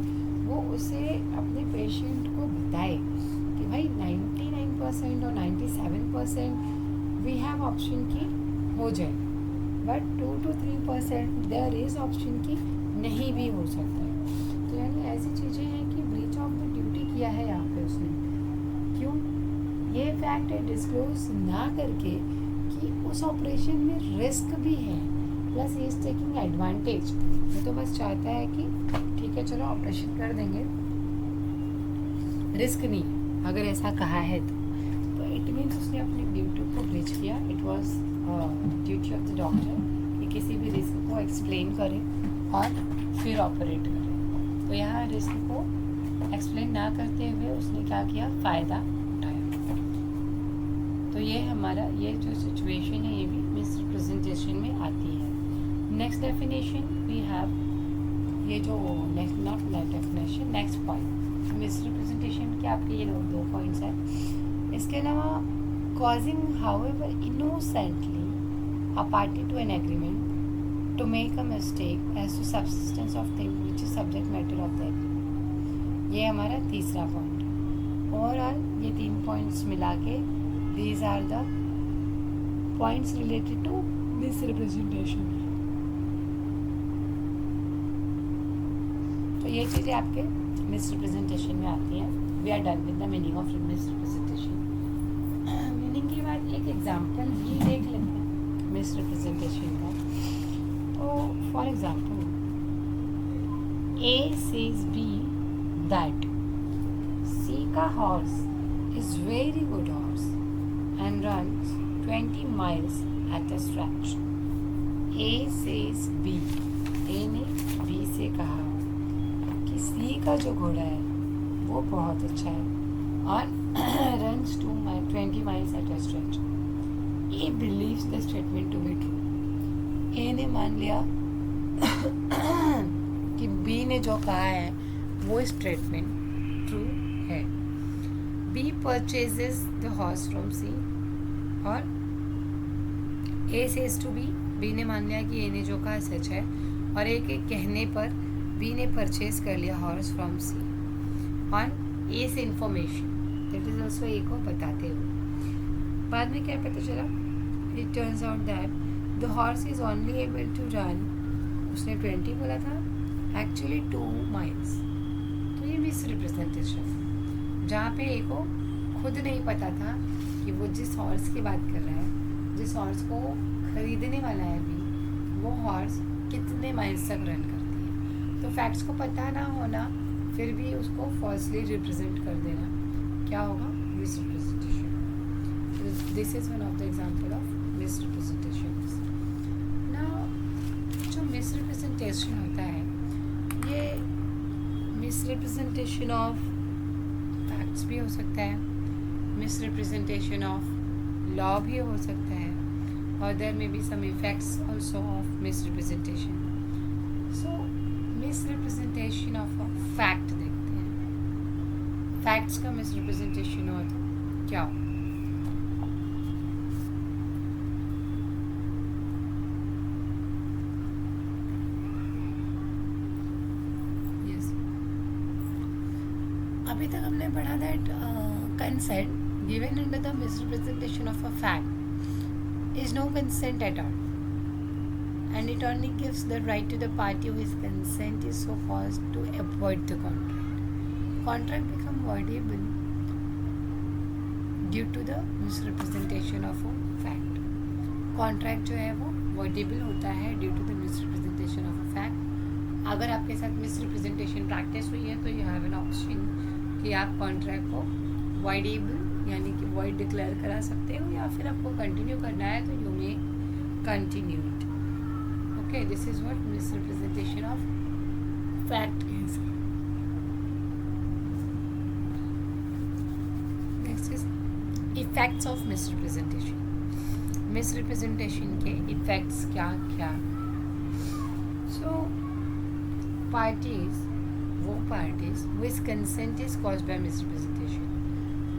वो उसे अपने पेशेंट को बताए कि भाई 99% और 97% वी हैव ऑप्शन की हो जाए, but 2 to 3% there is option की नहीं भी हो सकता है। तो यानी ऐसी चीज़ें हैं कि ब्रीच ऑफ द ड्यूटी किया है यहाँ पे उसने। क्यों? ये फैक्ट है डिस्क्लोज ना करके कि उस ऑपरेशन में रिस्क भी है, plus he is taking advantage. वो तो बस चाहता है कि ठीक है चलो ऑपरेशन कर देंगे, रिस्क नहीं है, अगर ऐसा कहा है तो इट मीन्स उसने अपनी ड्यूटी को ब्रीच किया। It was duty of the doctor कि किसी भी रिस्क को एक्सप्लेन करे और फिर ऑपरेट करे। तो यहाँ रिस्क को एक्सप्लेन ना करते हुए उसने क्या किया, फ़ायदा उठाया। तो ये हमारा ये जो सिचुएशन है ये भी मिसरिप्रेजेंटेशन में आती है। नेक्स्ट डेफिनेशन वी हैव, ये जो next not definition, next point misrepresentation के आपके ये दो पॉइंट्स हैं। इसके अलावा causing however innocently a party to an agreement to make a mistake as to subsistence of thing which is subject matter of the agreement. ये हमारा तीसरा पॉइंट है। ओवरऑल ये 3 पॉइंट्स मिला के these are the points related to misrepresentation। तो ये चीज़ें आपके मिसरिप्रेजेंटेशन में आती हैं। We are done with the meaning of misrepresentation. Meaning के बाद एक एग्जांपल भी देख लेते हैं मिसरिप्रेजेंटेशन का। तो for example A says B that C का horse is very good horse and runs 20 miles at a stretch. A says B, A ने B से कहा कि C का जो घोड़ा है वो बहुत अच्छा है और runs 20 miles at a stretch. A believes the statement to be true. A ने मान लिया कि B ने जो कहा है वो स्टेटमेंट ट्रू है। B purchases the horse from C और A says to B, B ने मान लिया कि A ने जो कहा सच है और A के कहने पर B ने परचेज कर लिया horse from C on A से information, that is also A को बताते हुए। बाद में क्या पता चला, it turns out that the horse is only able to run, उसने 20 बोला था, एक्चुअली 2 miles। तो ये मिस रिप्रेजेंटेशन जहाँ पे ए को खुद नहीं पता था कि वो जिस हॉर्स की बात कर रहा है, जिस हॉर्स को खरीदने वाला है भी, वो हॉर्स कितने माइल्स तक रन करती है। तो फैक्ट्स को पता ना होना फिर भी उसको फॉल्सली रिप्रेजेंट कर देना क्या होगा, miss representation. This is one of the example of miss representation. ना जो मिस रिप्रेजेंटेशन होता है ये मिस रिप्रेजेंटेशन ऑफ भी हो सकता है, मिस रिप्रेजेंटेशन ऑफ लॉ भी हो सकता है, और there may be some effects also of misrepresentation. So misrepresentation of a fact देखते हैं। फैक्ट्स का मिस रिप्रेजेंटेशन हो तो क्या हो? अभी तक हमने पढ़ा that consent given under the misrepresentation of a fact is no consent at all and it only gives the right to the party whose consent is so caused to avoid the contract. Contract become voidable due to the misrepresentation of a fact. Contract जो है वो voidable होता है due to the misrepresentation of a fact। अगर आपके साथ misrepresentation practice हुई है तो you have an option कि आप contract को voidable यानी कि void declare करा सकते हो, या फिर आपको continue करना है तो you may continue it. Okay, this is what misrepresentation of fact is. Next is effects of misrepresentation. Misrepresentation के effects क्या क्या? So parties, वो parties whose consent is caused by misrepresentation,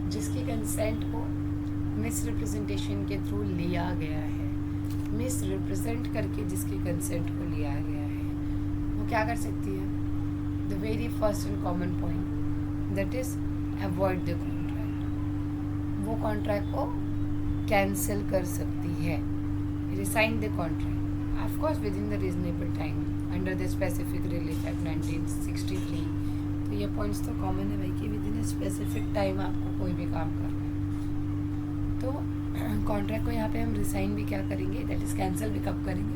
जिसकी consent को misrepresentation के थ्रू लिया गया है, मिस रिप्रेजेंट करके जिसकी कंसेंट को लिया गया है, वो क्या कर सकती है? The very first and common point that is avoid the contract. वो कॉन्ट्रैक्ट को कैंसिल कर सकती है, resign the contract of course with in the reasonable time under the specific relief act 1963। तो ये पॉइंट्स तो कॉमन है भाई कि विद इन स्पेसिफिक टाइम आपको कोई भी काम करना है। तो कॉन्ट्रैक्ट को यहाँ पे हम रिसाइन भी क्या करेंगे, दैट इज कैंसिल भी कब करेंगे?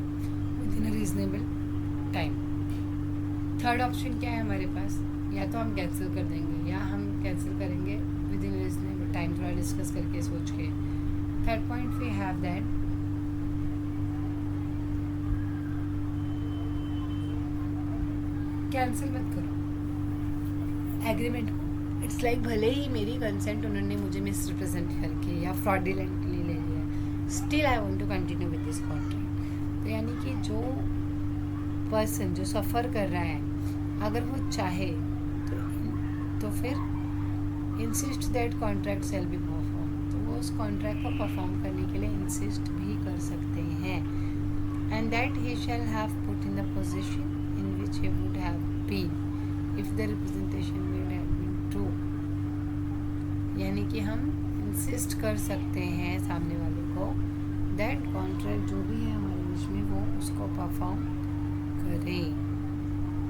With in a reasonable time. Third option क्या है हमारे पास? या तो हम कैंसिल कर देंगे या हम कैंसिल करेंगे विद इन रीजनेबल टाइम, थोड़ा डिस्कस करके सोच के। Third point we have that cancel मत करो एग्रीमेंट को। इट्स लाइक भले ही मेरी कंसेंट उन्होंने मुझे मिसरिप्रेजेंट करके या फ्रॉडुलेंटली ले लिया, still I want to continue with this contract. तो यानी कि जो पर्सन जो सफ़र कर रहा है, अगर वो चाहे तो फिर insist that contract shall be perform, तो वो उस कॉन्ट्रैक्ट को परफॉर्म करने के लिए इंसिस्ट भी कर सकते हैं। And that he shall have put in the position in which he would have been if the representation would have been true. यानी कि हम इंसिस्ट कर सकते हैं सामने वाले को दैट कॉन्ट्रैक्ट जो भी है हमारे बीच में वो उसको परफॉर्म करें।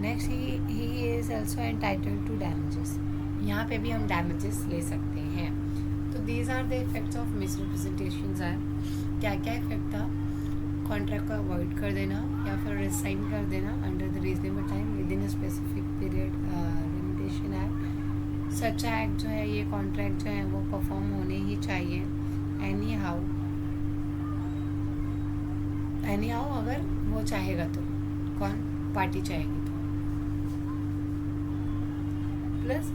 Next he is also entitled to damages. यहाँ पे भी हम डैमेजेस ले सकते हैं। तो these are the effects of misrepresentations are. क्या क्या इफेक्ट था? कॉन्ट्रैक्ट को अवॉइड कर देना या फिर रिसाइन कर देना under the reasonable time with in a specific period limitation act. Such act जो है, ये कॉन्ट्रैक्ट जो है वो परफॉर्म होने ही चाहिए एनी हाउ अगर वो चाहेगा तो। कौन? पार्टी चाहेगी तो। Plus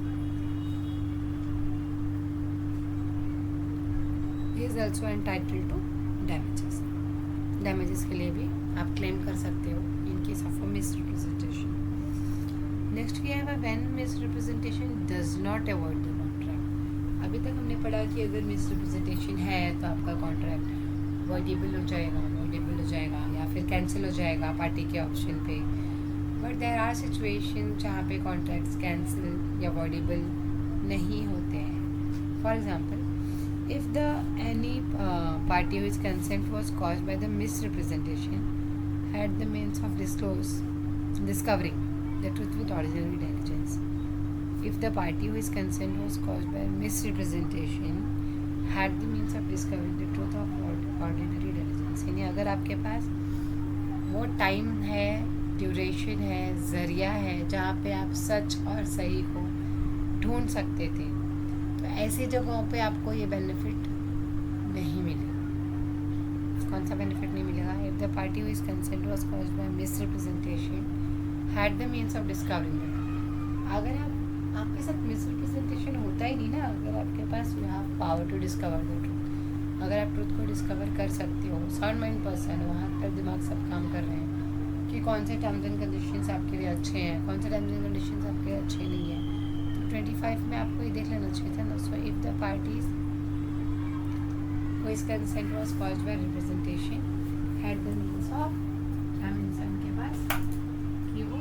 he is also entitled to damages. Damages के लिए भी आप क्लेम कर सकते हो in case of a misrepresentation. Next we have when misrepresentation does not avoid the contract. अभी तक हमने पढ़ा कि अगर मिसरिप्रेजेंटेशन है तो आपका कॉन्ट्रैक्ट वॉइडेबल हो जाएगा या फिर कैंसिल हो जाएगा पार्टी के ऑप्शन पे। बट देयर आर सिचुएशन जहाँ पे कॉन्ट्रैक्ट्स कैंसिल या वॉइडेबल नहीं होते हैं। For example, if any party whose consent was caused by the misrepresentation had the means of discovering the truth with ordinary diligence. If the party whose consent was caused by misrepresentation had the means of discovering the truth of ordinary diligence, यानी अगर आपके पास वो time है, duration है, ज़रिया है जहाँ पे आप सच और सही को ढूंढ सकते थे, तो ऐसी जगहों पे आपको ये बेनिफिट नहीं मिलेगा। कौन सा बेनिफिट नहीं मिलेगा? If the party whose consent was caused by misrepresentation had the means of discovering that. अगर आपके साथ मिसरिप्रेजेंटेशन होता ही नहीं ना, अगर आपके पास you have power to discover the truth, अगर आप ट्रूथ को डिस्कवर कर सकते हो, साउंड माइंड पर्सन, वहाँ पर दिमाग सब काम कर रहे हैं कि कौन से टर्म्स एंड कंडीशंस आपके लिए अच्छे हैं, कौन से टर्म्स एंड कंडीशंस आपके लिए अच्छे नहीं हैं। 25 में आपको ये देख लेना चाहिए था ना। So if the parties whose consent was caused by representation had the means of, क्या मींस है उनके पास कि वो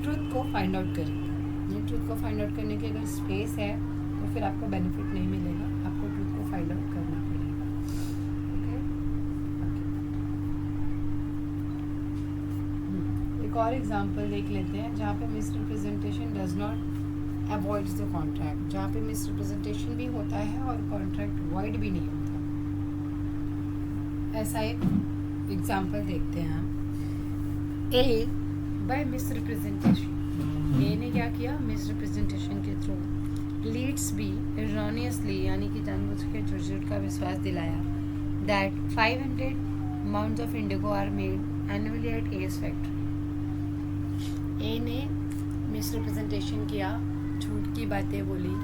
ट्रूथ को फाइंड आउट करेंगे। ये ट्रूथ को फाइंड आउट करने की अगर स्पेस है तो फिर आपको बेनिफिट नहीं मिलेगा, आपको ट्रूथ को फाइंड आउट करना पड़ेगा। एक और एग्जांपल देख लेते हैं जहाँ पे misrepresentation does not avoids the contract, जहाँ पे मिसरिप्रेजेंटेशन भी होता है और कॉन्ट्रैक्ट वॉइड भी नहीं होता। ऐसा एक एग्जांपल देखते हैं हम। ए बाय मिसरिप्रेजेंटेशन, ए ने क्या किया? मिसरिप्रेजेंटेशन के थ्रू लीड्स बी एरोनियसली, यानी कि जानबूझ के झूठ का विश्वास दिलाया that 500 maunds of indigo are made annually at S factory. A ने मिसरिप्रेजेंटेशन किया, झूठ की बातें बोली।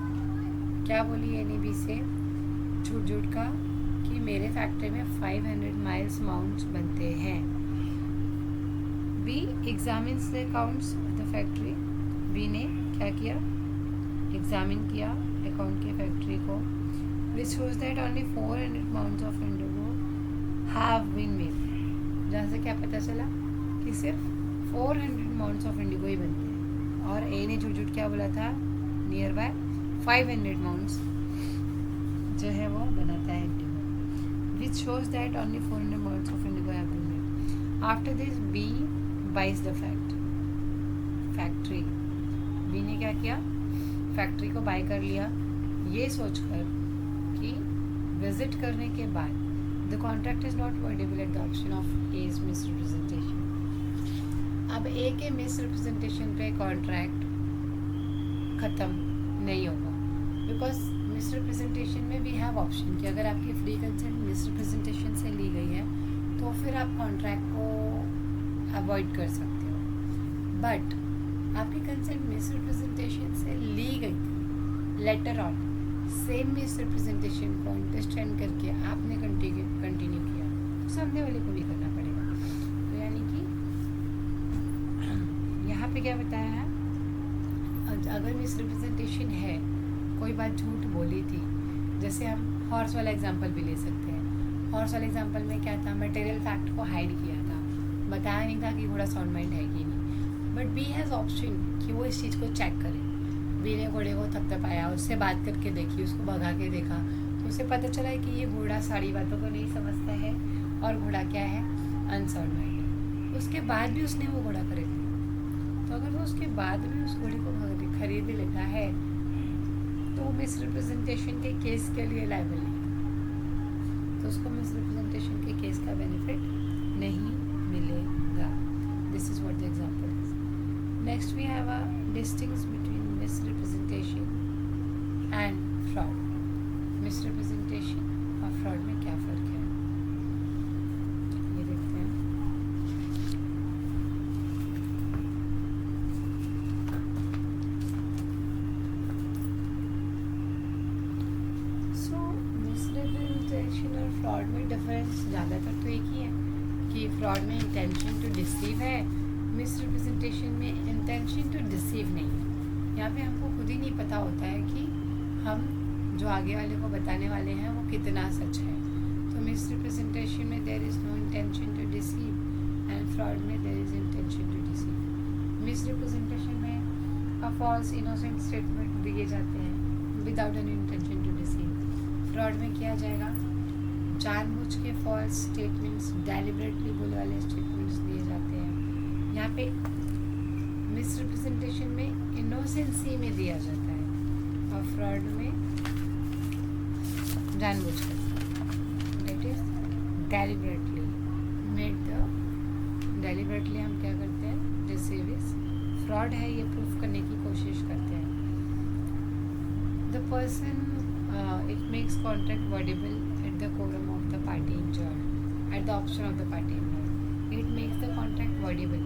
क्या बोली ए ने बी से? झूठ का कि मेरे फैक्ट्री में 500 माइल्स माउंट्स बनते हैं। B examines the accounts of the factory, B ने क्या किया? एग्जामिन किया अकाउंट की फैक्ट्री को, which shows that only 400 pounds of indigo have been made. जहाँ से क्या पता चला कि सिर्फ 400 पाउंड्स ऑफ इंडिगो ही बनते हैं, और ए ने झूठ झूठ क्या बोला था, नियर बाय 500 पाउंड्स जो है वो बनाता है indigo, which shows that only 400 pounds of indigo have been made. After this B buys the factory. B ने क्या किया, फैक्ट्री को बाय कर लिया, ये सोचकर कि विजिट करने के बाद the contract is not voidable at the option of as misrepresentation. अब ए के मिस रिप्रेजेंटेशन पे कॉन्ट्रैक्ट ख़त्म नहीं होगा, बिकॉज मिस रिप्रेजेंटेशन में वी हैव ऑप्शन कि अगर आपकी फ्री कंसेंट मिस रिप्रेजेंटेशन से ली गई है तो फिर आप कॉन्ट्रैक्ट को अवॉइड कर सकते हो, बट आपकी कंसेंट मिस रिप्रेजेंटेशन से ली गई थी, later on same miss representation को अंडरस्टैंड करके आपने कंटिन्यू किया, तो सामने वाले को भी करना पड़ेगा। तो यानी कि यहाँ पे क्या बताया है, अगर मिस रिप्रेजेंटेशन है, कोई बात झूठ बोली थी, जैसे हम हॉर्स वाला एग्जांपल भी ले सकते हैं। हॉर्स वाले एग्जांपल में क्या था, मटेरियल फैक्ट को हाइड किया था, बताया नहीं था कि घोड़ा साउंड माइंड है कि नहीं, बट बी हैज़ ऑप्शन कि वो इस चीज़ को चेक करे। बी ने घोड़े को थपथपाया, उससे बात करके देखी, उसको भगा के देखा, तो उसे पता चला है कि ये घोड़ा सारी बातों को नहीं समझता है और घोड़ा क्या है, अनसाउंड माइंड है। उसके बाद भी उसने वो घोड़ा खरीद लिया, तो अगर वो उसके बाद भी उस घोड़े को खरीद लेता है तो वो मिस रिप्रेजेंटेशन के केस के लिए लायबल नहीं, तो उसको मिस रिप्रेजेंटेशन के केस का बेनिफिट नहीं मिलेगा। This is what the example is. Next we have a distinction between misrepresentation and fraud. Misrepresentation और फ्रॉड में क्या फ़र्क है, ये देखते हैं। मिसरिप्रेजेंटेशन और फ्रॉड में डिफरेंस ज़्यादातर तो एक ही है कि फ्रॉड में इंटेंशन टू डिसीव है, मिसरिप्रेजेंटेशन में इंटेंशन टू डिसीव नहीं है। यहाँ पे हमको खुद ही नहीं पता होता है कि हम जो आगे वाले को बताने वाले हैं वो कितना सच है। तो मिसरिप्रेजेंटेशन में there is no intention to deceive and fraud में there is intention to deceive. Misrepresentation में फॉल्स इनोसेंट स्टेटमेंट दिए जाते हैं without any intention to deceive. Fraud में किया जाएगा, जानबूझ के फॉल्स स्टेटमेंट्स, डेलिबरेटली बोले वाले स्टेटमेंट्स दिए जाते हैं। यहाँ पे मिस रिप्रेजेंटेशन में इनोसेंसी में दिया जाता है और फ्रॉड में जानबूझ कर, that is deliberately made the. Deliberately हम क्या करते हैं, डिसीव इज फ्रॉड है ये प्रूफ करने की कोशिश करते हैं। The person it makes contract wordable at the quorum of the party injured, at the option of the party injured. It makes the contract wordable,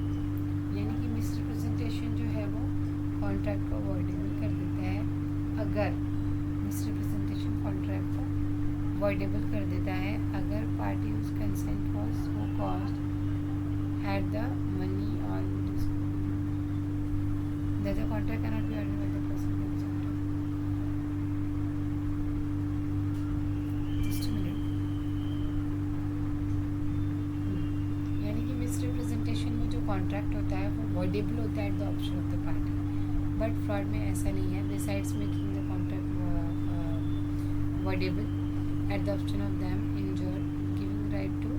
यानी कि मिसरिप्रेजेंटेशन जो है वो कॉन्ट्रैक्ट को वर्डेबल कर देता है। अगर मिसरिप्रेजेंटेशन कॉन्ट्रैक्ट को वर्डेबल कर देता है अगर पार्टी उस consent was so cost had the money on the contract cannot be ordered by the person. Misrepresentation में जो कॉन्ट्रैक्ट होता है वो वर्डेबल होता है at the option of the party, but fraud में ऐसा नहीं है। Besides making the contract voidable at the option of them injured, giving right to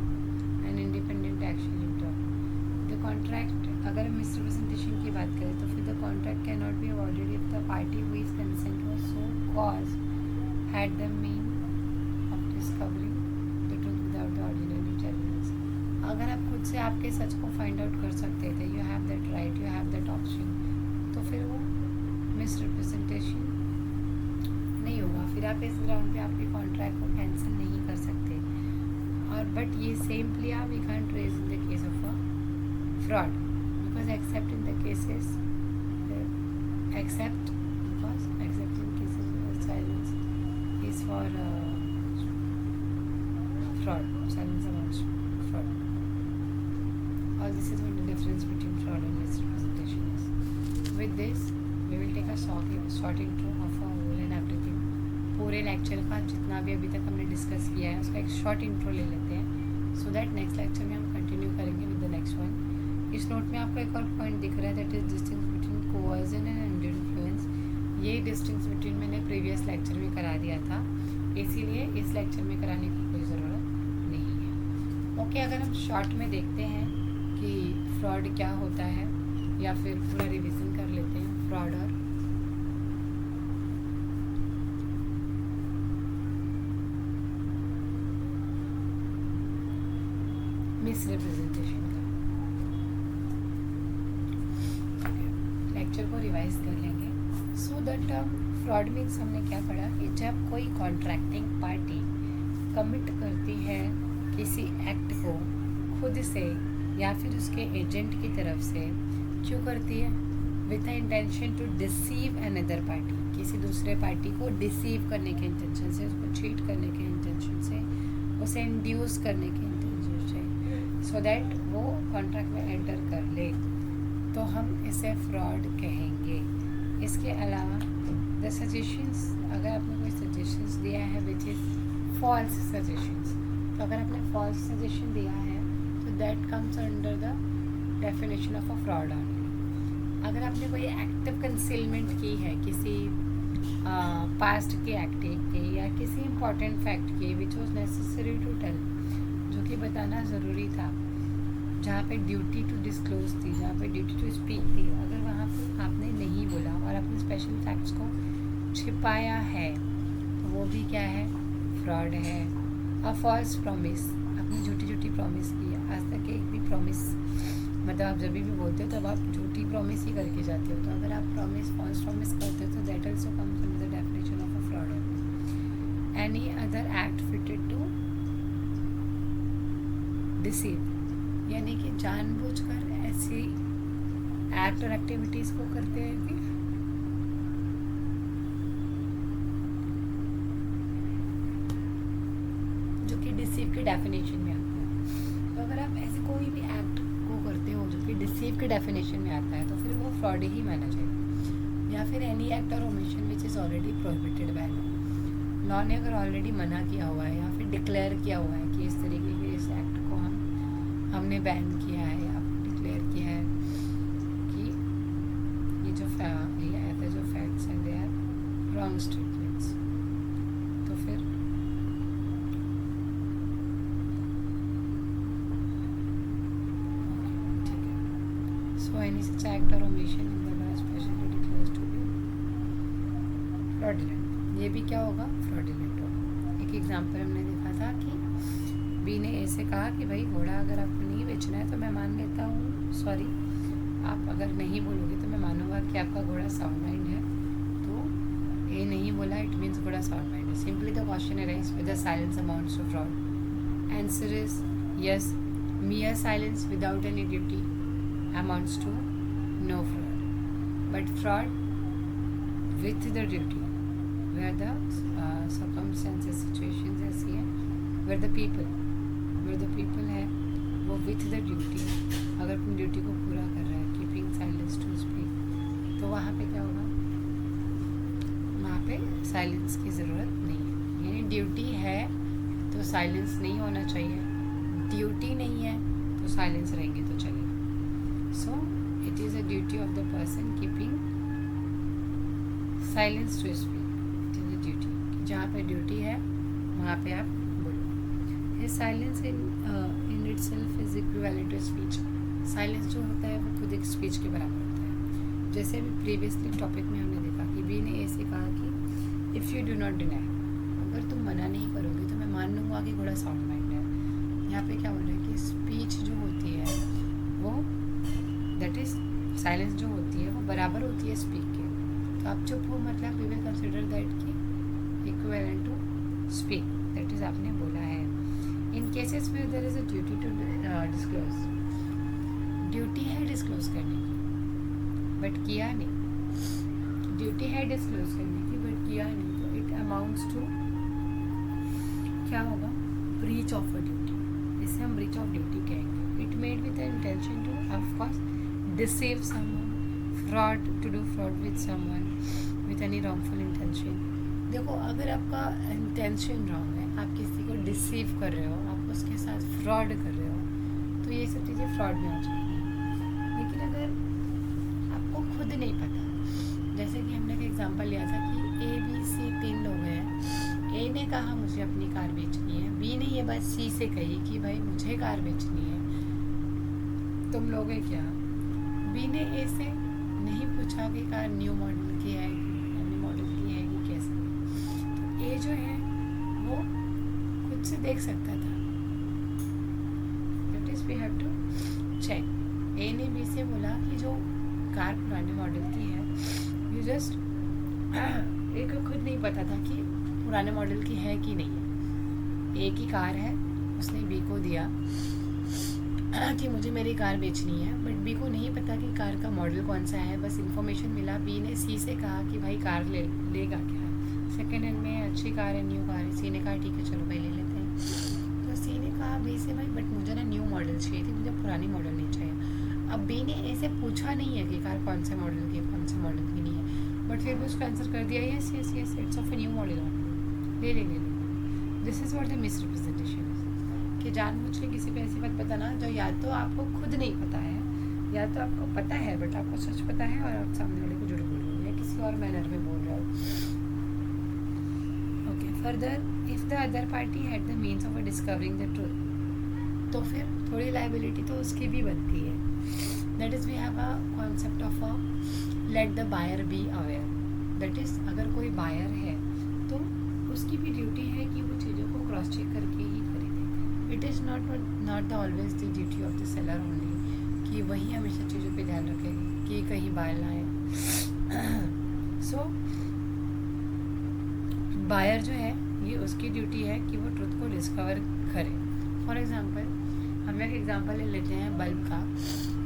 an independent action in term. The contract, अगर हम मिसरिप्रेजेंटेशन की बात करें तो फिर the contract can not be awarded if the party whose consent was so caused had the mean of discovering the truth without the ordinary intelligence. अगर आप खुद से आपके सच को फाइंड आउट कर सकते थे, you have that right, you have that option, तो फिर वो मिस रिप्रेजेंटेशन नहीं होगा। फिर आप इस ग्राउंड पे आपके कॉन्ट्रैक्ट को कैंसिल नहीं कर सकते। और बट ये same play we can't raise in the case of a fraud, because except in the cases except because except in cases silence is for fraud, silence about fraud. All this is what the difference between fraud and misrepresentation is. With this, we we will take a short intro of a whole and everything. पूरे lecture का जितना भी अभी तक हमने discuss किया है उसका एक शॉर्ट इंट्रो ले लेते हैं, सो दैट नेक्स्ट लेक्चर में हम कंटिन्यू करेंगे विद द नेक्स्ट वन. इस नोट में आपको एक और पॉइंट दिख रहा है, that is distinction between coercion and under influence. ये डिस्टिंक्स बिटवीन मैंने प्रीवियस लेक्चर में करा दिया था, इसीलिए इस लेक्चर में कराने की कोई ज़रूरत नहीं है. ओके, अगर हम शॉर्ट में देखते हैं कि फ्रॉड क्या होता है, या फिर पूरा रिवीजन कर लेते हैं. फ्रॉड और मिसरिप्रेजेंटेशन का लेक्चर को रिवाइज कर लेंगे. So the term fraud means हमने क्या पढ़ा कि जब कोई कॉन्ट्रैक्टिंग पार्टी कमिट करती है किसी एक्ट को खुद से या फिर उसके एजेंट की तरफ से. क्यों करती है? With the intention to deceive another party, किसी दूसरे पार्टी को डिसीव करने के इंटेंशन से, उसको चीट करने के इंटेंशन से, उसे इंड्यूस करने के इंटेंशन से, सो दैट वो कॉन्ट्रैक्ट में एंटर कर ले, तो हम इसे फ्रॉड कहेंगे. इसके अलावा द सजेशंस, अगर आपने कोई सजेशंस दिया है विच इज़ फॉल्स सजेशंस, तो अगर आपने फॉल्स सजेशन दिया है तो that comes under the definition of a fraud only. अगर आपने कोई एक्टिव कंसीलमेंट की है किसी पास्ट के एक्टिव के या किसी इम्पॉर्टेंट फैक्ट के which was necessary to tell, जो कि बताना ज़रूरी था, जहाँ पे ड्यूटी टू डिस्क्लोज थी, जहाँ पे ड्यूटी टू स्पीक थी, अगर वहाँ पे आपने नहीं बोला और आपने स्पेशल फैक्ट्स को छिपाया है, तो वो भी क्या है? फ्रॉड है. अ फॉल्स प्रॉमिस, आपने झूठी प्रॉमिस की है. आज तक एक भी प्रॉमिस, मतलब आप जब भी बोलते हो तब आप झूठी प्रॉमिस ही करके जाते हो, तो अगर आप फॉल्स प्रॉमिस करते हो तो that also comes under the definition of a fraud. Any other act fitted to deceive, यानी कि जानबूझकर ऐसी एक्ट और एक्टिविटीज़ को करते हैं कि जो कि डिसीव के डेफिनेशन में आता है. तो अगर आप ऐसे कोई भी एक्ट को करते हो जो कि डिसीव के डेफिनेशन में आता है, तो फिर वो फ्रॉड ही माना जाएगा. या फिर any act or omission which is already prohibited by law ने अगर ऑलरेडी मना किया हुआ है या फिर डिक्लेयर किया हुआ है कि इस तरीके के इस एक्ट को हमने बैन किया है या डिक्लेयर किया है कि ये जो फैक्ट्स हैं दे आर रॉन्ग स्टेटमेंट्स, तो फिर ठीक है. So any such act or omission in the law specially declares to be fraudulent. ये भी क्या होगा? फ्रॉडुलेंट होगा. एक एग्जांपल हमने देखा था कि बी ने ए से कहा कि भाई घोड़ा अगर आपको नहीं बेचना है तो मैं मान लेता हूँ, सॉरी आप अगर नहीं बोलोगे तो मैं मानूंगा कि आपका घोड़ा साउंड माइंड है. तो ए नहीं बोला, इट मीन्स घोड़ा साउंड माइंड है. Simply the question arises with the silence amounts to fraud. Answer is yes. mere silence without any duty amounts to no fraud, but fraud with the duty, where the circumstances, situations ऐसी है where the people है वो with the duty, अगर अपनी duty को पूरा कर रहा है, कीपिंग साइलेंस टू स्पीक, तो वहाँ पे क्या होगा? वहाँ पे साइलेंस की ज़रूरत नहीं है. यानी ड्यूटी है तो साइलेंस नहीं होना चाहिए, ड्यूटी नहीं है तो साइलेंस रहेंगे तो चलेगा. So it is a duty of the person keeping silence to speak. It is a duty, जहाँ पे ड्यूटी है वहाँ पे आप बोलो. Silence in itself is equivalent to speech. Silence जो होता है वो खुद एक स्पीच के बराबर होता है. जैसे अभी प्रीवियसली टॉपिक में हमने देखा कि बी ने ए से कहा कि if you do not deny, अगर तुम मना नहीं करोगे तो मैं मान लूँगा कि घोड़ा साउंड माइंड है. यहाँ पे क्या बोल रहे हैं कि स्पीच जो होती है वो दैट इज़ साइलेंस जो होती है वो बराबर होती है स्पीक के. तो आप चुप हो मतलब वी विल कंसिडर दैट कि equivalent to speak, that is आपने बोला है. इन केसेस में there is a duty to disclose, duty है डिस्क्लोज करने की बट किया नहीं. ड्यूटी है डिस्क्लोज करने की बट किया नहीं, तो इट अमाउंट्स टू क्या होगा? Breach of a duty. इसे हम ब्रीच ऑफ ड्यूटी कहेंगे. It made with the intention two of course deceive someone, to do fraud with someone with any wrongful intention. देखो, अगर आपका इंटेंशन रॉन्ग है, आप किसी को डिसीव कर रहे हो, आप उसके साथ फ्रॉड कर रहे हो, तो ये सब चीज़ें फ्रॉड में हो जाती हैं. लेकिन अगर आपको खुद नहीं पता, जैसे कि हमने एक एग्जांपल लिया था कि ABC 3 लोग हैं. ए ने कहा मुझे अपनी कार बेचनी है, बी ने ये बात सी से कही कि भाई मुझे कार बेचनी है, तुम लोगे क्या? बी ने ए से नहीं पूछा कि कार न्यू मॉडल की है कि पुराने मॉडल की है कि कैसे. तो ए जो है वो खुद से देख सकता था. That is we have to check. A ने बी से बोला कि जो कार पुराने मॉडल की है, यू जस्ट ए को खुद नहीं पता था कि पुराने मॉडल की है कि नहीं है. ए की कार है, उसने बी को दिया कि मुझे मेरी कार बेचनी है, बट बी को नहीं पता कि कार का मॉडल कौन सा है. बस इन्फॉर्मेशन मिला. बी ने सी से कहा कि भाई कार लेगा क्या, सेकेंड हैंड में अच्छी कार है, न्यू कार है. सी ने कहा ठीक है चलो भाई ले लेते हैं. तो सी ने कहा बी से भाई बट मुझे ना न्यू मॉडल चाहिए थी, मुझे पुरानी मॉडल नहीं चाहिए. अब बी ने ए से पूछा नहीं है कि कार कौन से मॉडल की कौन से मॉडल की नहीं है, बट फिर भी उसका आंसर कर दिया yes yes yes it's of a new model, ले लेंगे. This is what the misrepresentation is. कि जानबूझ के किसी को ऐसी बात बताना जो या तो आपको खुद नहीं पता है, या तो आपको पता है बट आपको सच पता है और आप सामने वाले को झूठ बोल रहे हो या किसी और मैनर में बोल रहे हो. Okay, further if the other party had the means of discovering the truth, तो फिर थोड़ी लाइबिलिटी तो उसकी भी बनती है. That is we have a concept of a let the buyer be aware. That is अगर कोई बायर है तो उसकी भी ड्यूटी है कि वो चीज़ों को क्रॉस चेक करके ही खरीदे. It is not the always the duty of the seller only कि वही हमेशा चीज़ों पे ध्यान रखेगी कि कहीं बायर ना आए. सो बायर जो है ये उसकी ड्यूटी है कि वो ट्रुथ को डिस्कवर करे. फॉर एग्जांपल हम एक एग्जांपल ले लेते हैं बल्ब का,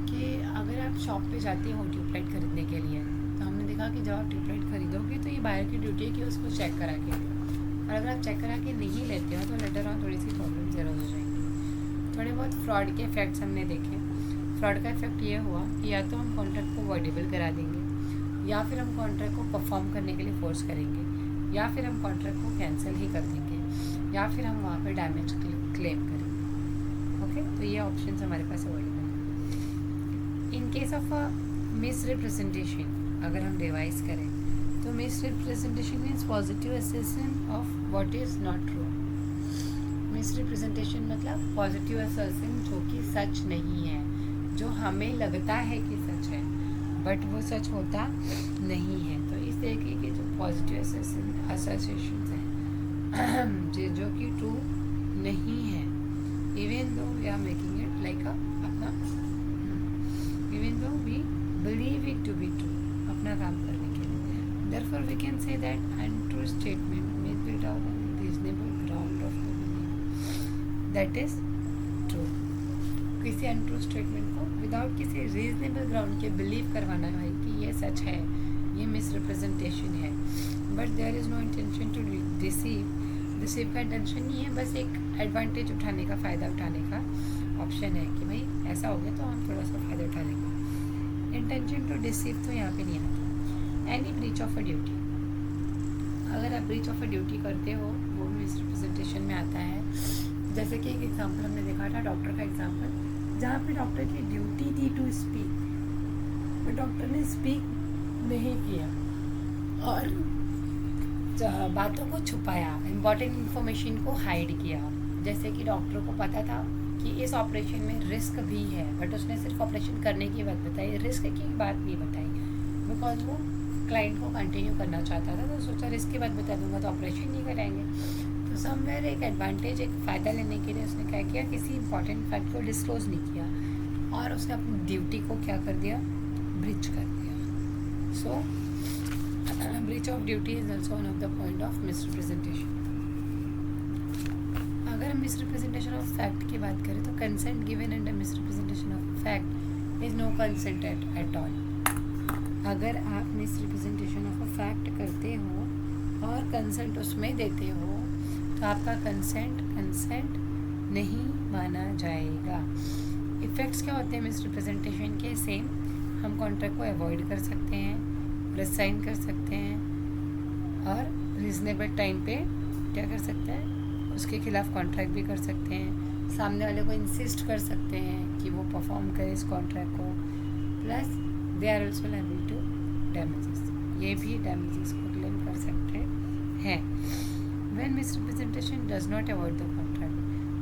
कि अगर आप शॉप पे जाते हो ट्यूबलाइट खरीदने के लिए, तो हमने देखा कि जब आप ट्यूबलाइट खरीदोगे तो ये बायर की ड्यूटी है कि उसको चेक करा के दो. और अगर आप चेक करा के नहीं लेते हो तो लेटर ऑन थोड़ी सी प्रॉब्लम ज़रूर हो जाएंगी. थोड़े बहुत फ्रॉड के इफेक्ट्स हमने देखे. फ्रॉड का इफेक्ट ये हुआ कि या तो हम कॉन्ट्रैक्ट को वॉइडेबल करा देंगे, या फिर हम कॉन्ट्रैक्ट को परफॉर्म करने के लिए फोर्स करेंगे, या फिर हम कॉन्ट्रैक्ट को कैंसिल ही कर देंगे, या फिर हम वहाँ पे डैमेज क्लेम करेंगे. ओके, तो ये ऑप्शन हमारे पास अवेलेबल है. इन केस ऑफ अ मिसरिप्रेजेंटेशन अगर हम रिवाइज करें तो misrepresentation means positive assertion of what is not true. Misrepresentation मतलब पॉजिटिव असर्शन जो कि सच नहीं है, जो हमें लगता है कि सच है बट वो सच होता नहीं है. तो इस तरीके के जो पॉजिटिव असोसिएशन हैं जो कि ट्रू नहीं है, even though we are making it like अपना, even though we believe it to be true, अपना काम करने के लिए. Therefore, we can say that untrue statement made without any reasonable ground of belief that is true. किसी untrue statement को without किसी reasonable ground के बिलीव करवाना है कि ये सच है, ये मिसरिप्रेजेंटेशन है, but there is no intention to deceive. Deceive का इंटेंशन नहीं है, बस एक एडवांटेज उठाने का, फ़ायदा उठाने का ऑप्शन है कि भाई ऐसा हो गया तो हम थोड़ा सा फ़ायदा उठा लेंगे. इंटेंशन टू डिसीव तो यहाँ पे नहीं आता. Any breach of a duty, अगर आप ब्रीच ऑफ अ ड्यूटी करते हो वो मिसरिप्रेजेंटेशन में आता है. जैसे कि एक एग्जांपल हमने देखा था, डॉक्टर का एग्जांपल, जहाँ पे डॉक्टर की ड्यूटी थी टू स्पीक, बट डॉक्टर ने स्पीक नहीं किया और बातों को छुपाया, इम्पॉर्टेंट इन्फॉर्मेशन को हाइड किया. जैसे कि डॉक्टर को पता था कि इस ऑपरेशन में रिस्क भी है, बट उसने सिर्फ ऑपरेशन करने की बात बताई, रिस्क की बात नहीं बताई, बिकॉज वो क्लाइंट को कंटिन्यू करना चाहता था. तो सोचा रिस्क की बात बता दूंगा तो ऑपरेशन नहीं कराएंगे. तो समवेयर एक एडवांटेज, एक फ़ायदा लेने के लिए उसने क्या किया, किसी इंपॉर्टेंट फैक्ट को डिस्क्लोज नहीं किया और उसने अपनी ड्यूटी को क्या कर दिया, ब्रीच कर दिया. So breach of duty is also one of the point of misrepresentation. अगर हम मिसरिप्रेजेंटेशन ऑफ फैक्ट की बात करें तो consent given under misrepresentation of fact is no consent at all. अगर आप मिसरिप्रेजेंटेशन ऑफ अ फैक्ट करते हो और कंसेंट उसमें देते हो तो आपका कंसेंट नहीं माना जाएगा. इफ़ेक्ट्स क्या होते हैं मिसरिप्रेजेंटेशन के? सेम, हम कॉन्ट्रैक्ट को अवॉइड कर सकते हैं, रिसाइन कर सकते हैं और रीज़नेबल टाइम पे क्या कर सकते हैं, उसके खिलाफ कॉन्ट्रैक्ट भी कर सकते हैं, सामने वाले को इंसिस्ट कर सकते हैं कि वो परफॉर्म करे इस कॉन्ट्रैक्ट को, plus they are also liable to damages, ये भी डैमेजेस को क्लेम कर सकते हैं। When misrepresentation does not avoid the contract,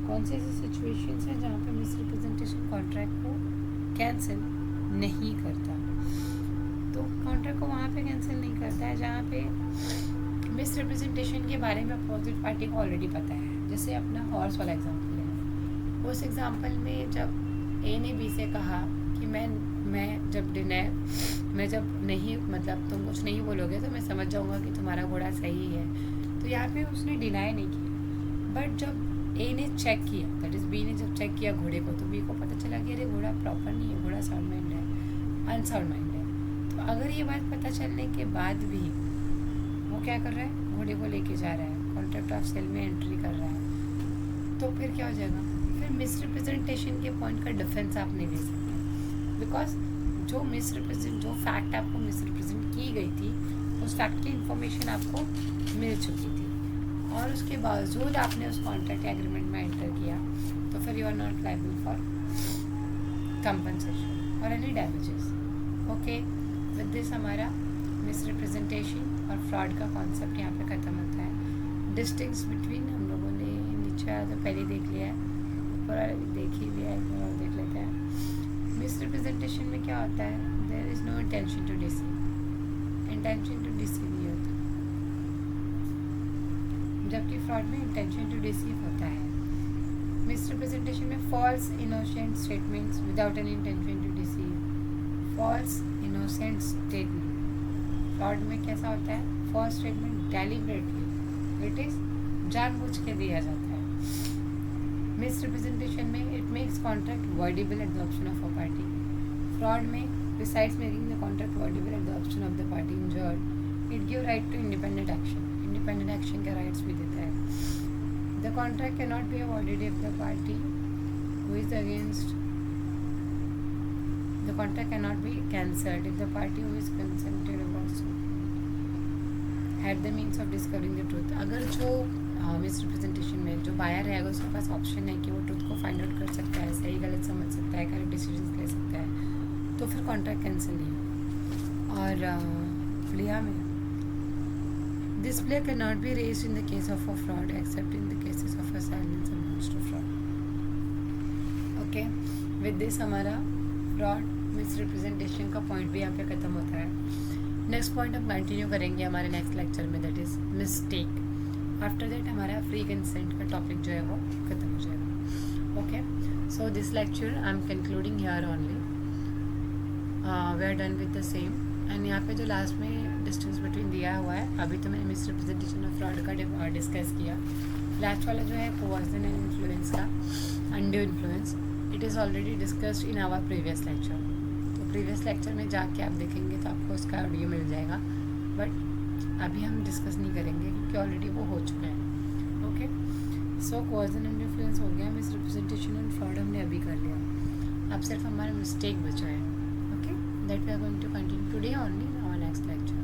कौन सी ऐसी सिचुएशंस हैं जहाँ पे मिसरिप्रेजेंटेशन कॉन्ट्रैक्ट को कैंसिल नहीं करता। तो कॉन्ट्रैक्ट को वहाँ पे कैंसिल नहीं करता है जहाँ पे मिसरिप्रेजेंटेशन के बारे में अपोजिट पार्टी को ऑलरेडी पता है। जैसे अपना हॉर्स वाला एग्जाम्पल है, उस एग्जाम्पल में जब ए ने बी से कहा कि मैं जब नहीं मतलब तुम कुछ नहीं बोलोगे तो मैं समझ जाऊंगा कि तुम्हारा घोड़ा सही है, तो यहाँ पे उसने डिनाई नहीं किया। बट जब ए ने चेक किया, दैट इज़ बी ने जब चेक किया घोड़े को, तो बी को पता चला कि अरे घोड़ा प्रॉपर नहीं है, घोड़ा साउंड माइंड है, अनसाउंड माइंड है। तो अगर ये बात पता चलने के बाद भी वो क्या कर रहा है, घोड़े को लेके जा रहा है, कॉन्ट्रैक्ट ऑफ सेल में एंट्री कर रहा है, तो फिर क्या हो जाएगा, फिर मिसरिप्रेजेंटेशन के पॉइंट का डिफेंस आप नहीं दे सकते, बिकॉज जो फैक्ट आपको मिसरिप्रेजेंट की गई थी, उस फैक्ट की इंफॉर्मेशन आपको मिल चुकी थी और उसके बावजूद आपने उस कॉन्ट्रैक्ट एग्रीमेंट में एंटर किया, तो फिर you are not liable for compensation और any damages. Okay, with this हमारा मिसरिप्रेजेंटेशन और फ्रॉड का कॉन्सेप्ट यहाँ पे ख़त्म होता है। डिस्टिंक्स बिटवीन हम लोगों ने नीचे तो पहले देख लिया है, ऊपर देख ही लिया है, एक बार देख लेते हैं। मिसरिप्रेजेंटेशन में क्या होता है, there is no intention to deceive, intention to deceive नहीं होता, जबकि फ्रॉड में इंटेंशन टू डिसीव होता है। मिसरिप्रेजेंटेशन में false innocent statements without any intention to deceive, false innocent statement. Fraud में कैसा होता है, false statement deliberately, it is जानबूझ के दिया जाता है। मिसरिप्रेजेंटेशन में it makes contract voidable at the option of a party. Fraud में besides making the contract voidable at the option of the party injured, it give right to independent action, independent action के rights भी देता है। The contract can not be avoided if the party who is against the contract can not be cancelled if the party who is consented about had the means of discovering the truth. अगर जो misrepresentation में जो buyer रहेगा उसके पास option है कि वो truth को फाइंड आउट कर सकता है, सही गलत समझ सकता है, करेक्ट डिसीजन ले सकता है, तो फिर कॉन्ट्रैक्ट कैंसिल नहीं होगा। और प्लिया में this plea can not be raised in the case of a fraud except in the cases of a silence amounts to fraud. Okay, with this हमारा फ्रॉड मिसरिप्रेजेंटेशन का पॉइंट भी यहाँ पे ख़त्म होता है। नेक्स्ट पॉइंट हम कंटिन्यू करेंगे हमारे नेक्स्ट लेक्चर में, that is mistake. After that हमारा फ्री कंसेंट का टॉपिक जो है वो ख़त्म हो जाएगा। Okay, so this lecture I am concluding here only, we are done with the same. And यहाँ पे जो लास्ट में डिस्टेंस बिटवीन दिया हुआ है, अभी तो मैंने मिसरिप्रेजेंटेशन ऑफ फ्रॉड का डिस्कस किया। लास्ट वाला जो है कोवर्जन एंड इन्फ्लुएंस का, undue influence, it is already discussed in our previous lecture. तो प्रीवियस लेक्चर में जाके आप देखेंगे तो आपको उसका ऑडियो मिल जाएगा, बट अभी हम डिस्कस नहीं करेंगे क्योंकि ऑलरेडी वो हो चुका है। Okay, so coercion and influence हो गया, मिसरिप्रेजेंटेशन एंड फ्रॉड हमने अभी कर लिया, अब सिर्फ हमारा मिस्टेक बचा है। Okay, that we are going to continue today only in our next lecture.